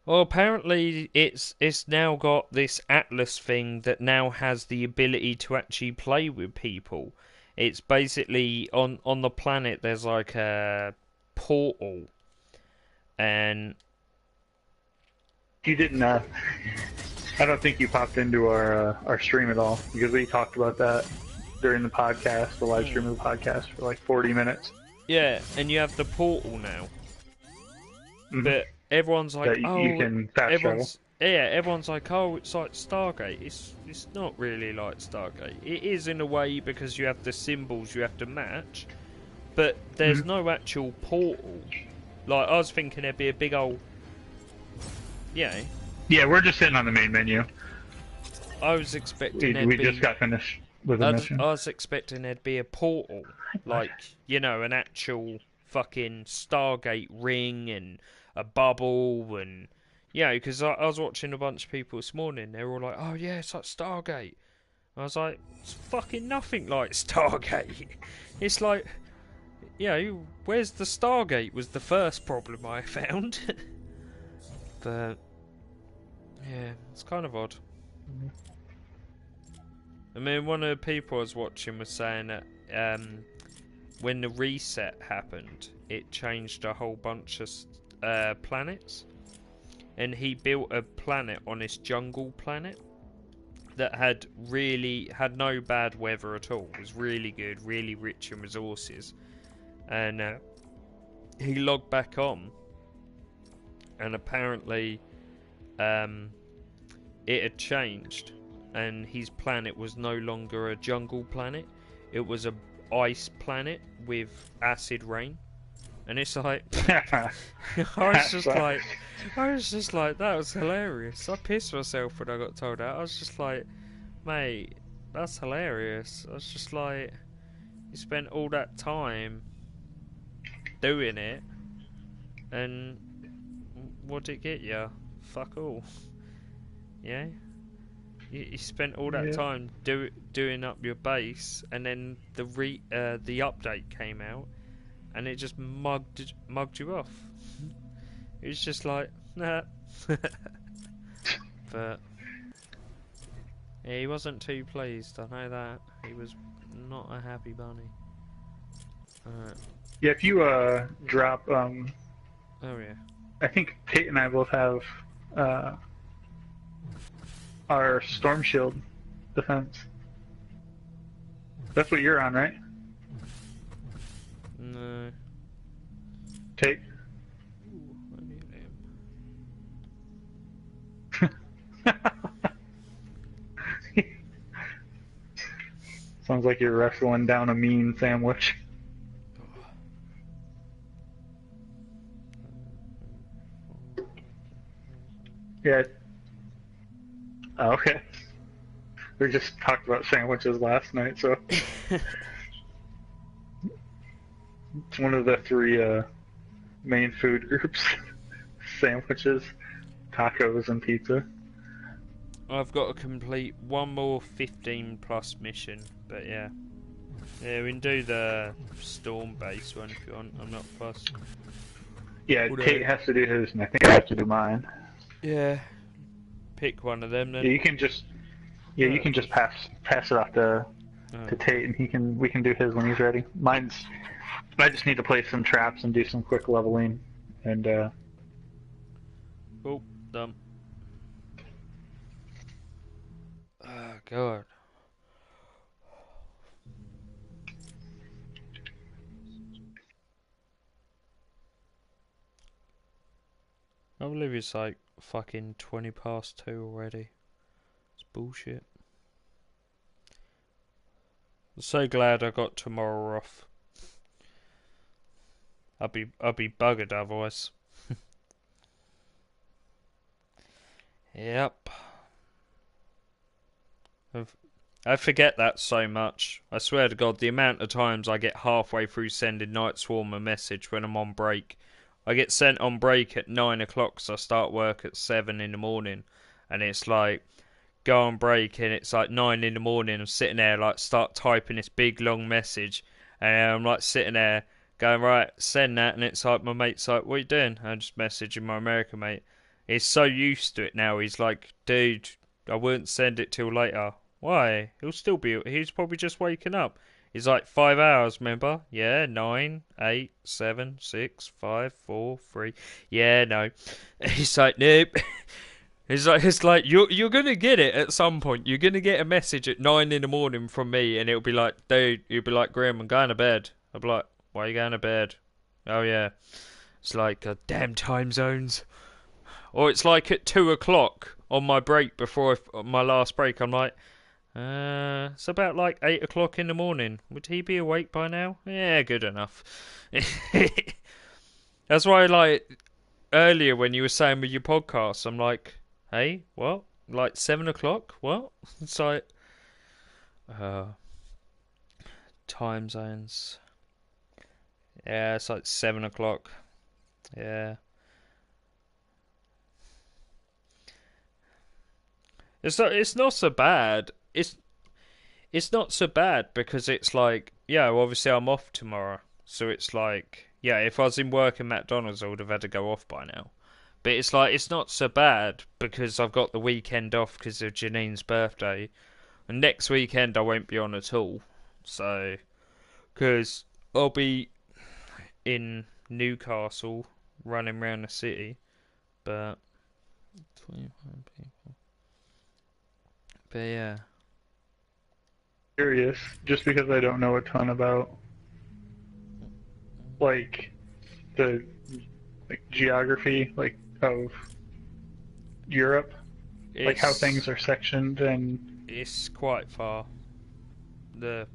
Well, apparently it's now got this Atlas thing that now has the ability to actually play with people. It's basically, on the planet, there's like a portal, and... You didn't, I don't think you popped into our stream at all, because we talked about that during the podcast, the live stream of the podcast, for like 40 minutes. Yeah, and you have the portal now. But everyone's like, that you can fast travel. Yeah, everyone's like, oh, it's like Stargate. It's not really like Stargate. It is in a way because you have the symbols you have to match, but there's no actual portal. Like, I was thinking there'd be a big old... Yeah. Yeah, we're just sitting on the main menu. I was expecting we just got finished with the mission. I was expecting there'd be a portal. Like, you know, an actual fucking Stargate ring and a bubble and... Yeah, because I was watching a bunch of people this morning. They were all like, oh yeah, it's like Stargate. I was like, it's fucking nothing like Stargate. It's like, you know, where's the Stargate was the first problem I found. But, yeah, it's kind of odd. I mean, one of the people I was watching was saying that when the reset happened, it changed a whole bunch of planets. And he built a planet on this jungle planet that had no bad weather at all. It was really good, really rich in resources. And he logged back on, and apparently it had changed, and his planet was no longer a jungle planet. It was a ice planet with acid rain. And it's like, I was just like, that was hilarious. I pissed myself when I got told that. I was just like, mate, that's hilarious. I was just like, you spent all that time doing it, and what'd it get you? Fuck all. Yeah? You spent all that time doing up your base, and then the update came out, and it just mugged you off. It was just like, nah. But yeah, he wasn't too pleased, I know that. He was not a happy bunny. Yeah, if you drop oh yeah. I think Tate and I both have our storm shield defense. That's what you're on, right? No. Take. Ooh, I need him. Sounds like you're wrestling down a mean sandwich. Yeah. Oh, okay. We just talked about sandwiches last night, so it's one of the three main food groups: sandwiches, tacos, and pizza. I've got to complete one more 15+ mission, but yeah. Yeah, we can do the storm-based one if you want. I'm not fussed. Yeah, Although- Tate has to do his, and I think I have to do mine. Yeah. Pick one of them then. Yeah, you can just pass it off to Tate, and we can do his when he's ready. I just need to place some traps and do some quick leveling, and Oh, done. Oh, God. I believe it's like fucking 2 already. It's bullshit. I'm so glad I got tomorrow off. I'll be buggered otherwise. Yep. I forget that so much. I swear to God, the amount of times I get halfway through sending Night Swarm a message when I'm on break. I get sent on break at 9 o'clock, so I start work at 7 in the morning. And it's like, go on break, and it's like 9 in the morning. I'm sitting there, like, start typing this big, long message. And I'm, like, sitting there going, right, send that. And it's like, my mate's like, what are you doing? I'm just messaging my American mate. He's so used to it now. He's like, dude, I won't send it till later. Why? He's probably just waking up. He's like, 5 hours, remember? Yeah, 9, 8, 7, 6, 5, 4, 3. Yeah, no. He's like, nope. It's like you're gonna get it at some point. You're gonna get a message at 9 in the morning from me, and it'll be like, dude, you'll be like, Grim, I'm going to bed. I'll be like, why are you going to bed? Oh yeah. It's like, damn time zones. Or it's like at 2 o'clock on my break before my last break. I'm like, it's about like 8 o'clock in the morning. Would he be awake by now? Yeah, good enough. That's why, like, earlier when you were saying with your podcast, I'm like, hey, what? Like 7 o'clock? What? It's like, time zones. Yeah, it's like 7 o'clock. Yeah. It's not so bad. It's not so bad because it's like, yeah, well, obviously I'm off tomorrow. So it's like, yeah, if I was in work in McDonald's, I would have had to go off by now. But it's like, it's not so bad because I've got the weekend off because of Janine's birthday. And next weekend I won't be on at all. So, because I'll be in Newcastle running around the city. But 25 people. But yeah. Curious, just because I don't know a ton about like the geography of Europe, like how things are sectioned, and it's quite far. The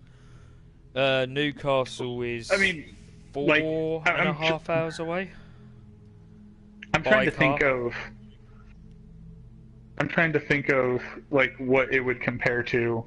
Newcastle is, I mean, four and a half hours away. I'm trying to think of like what it would compare to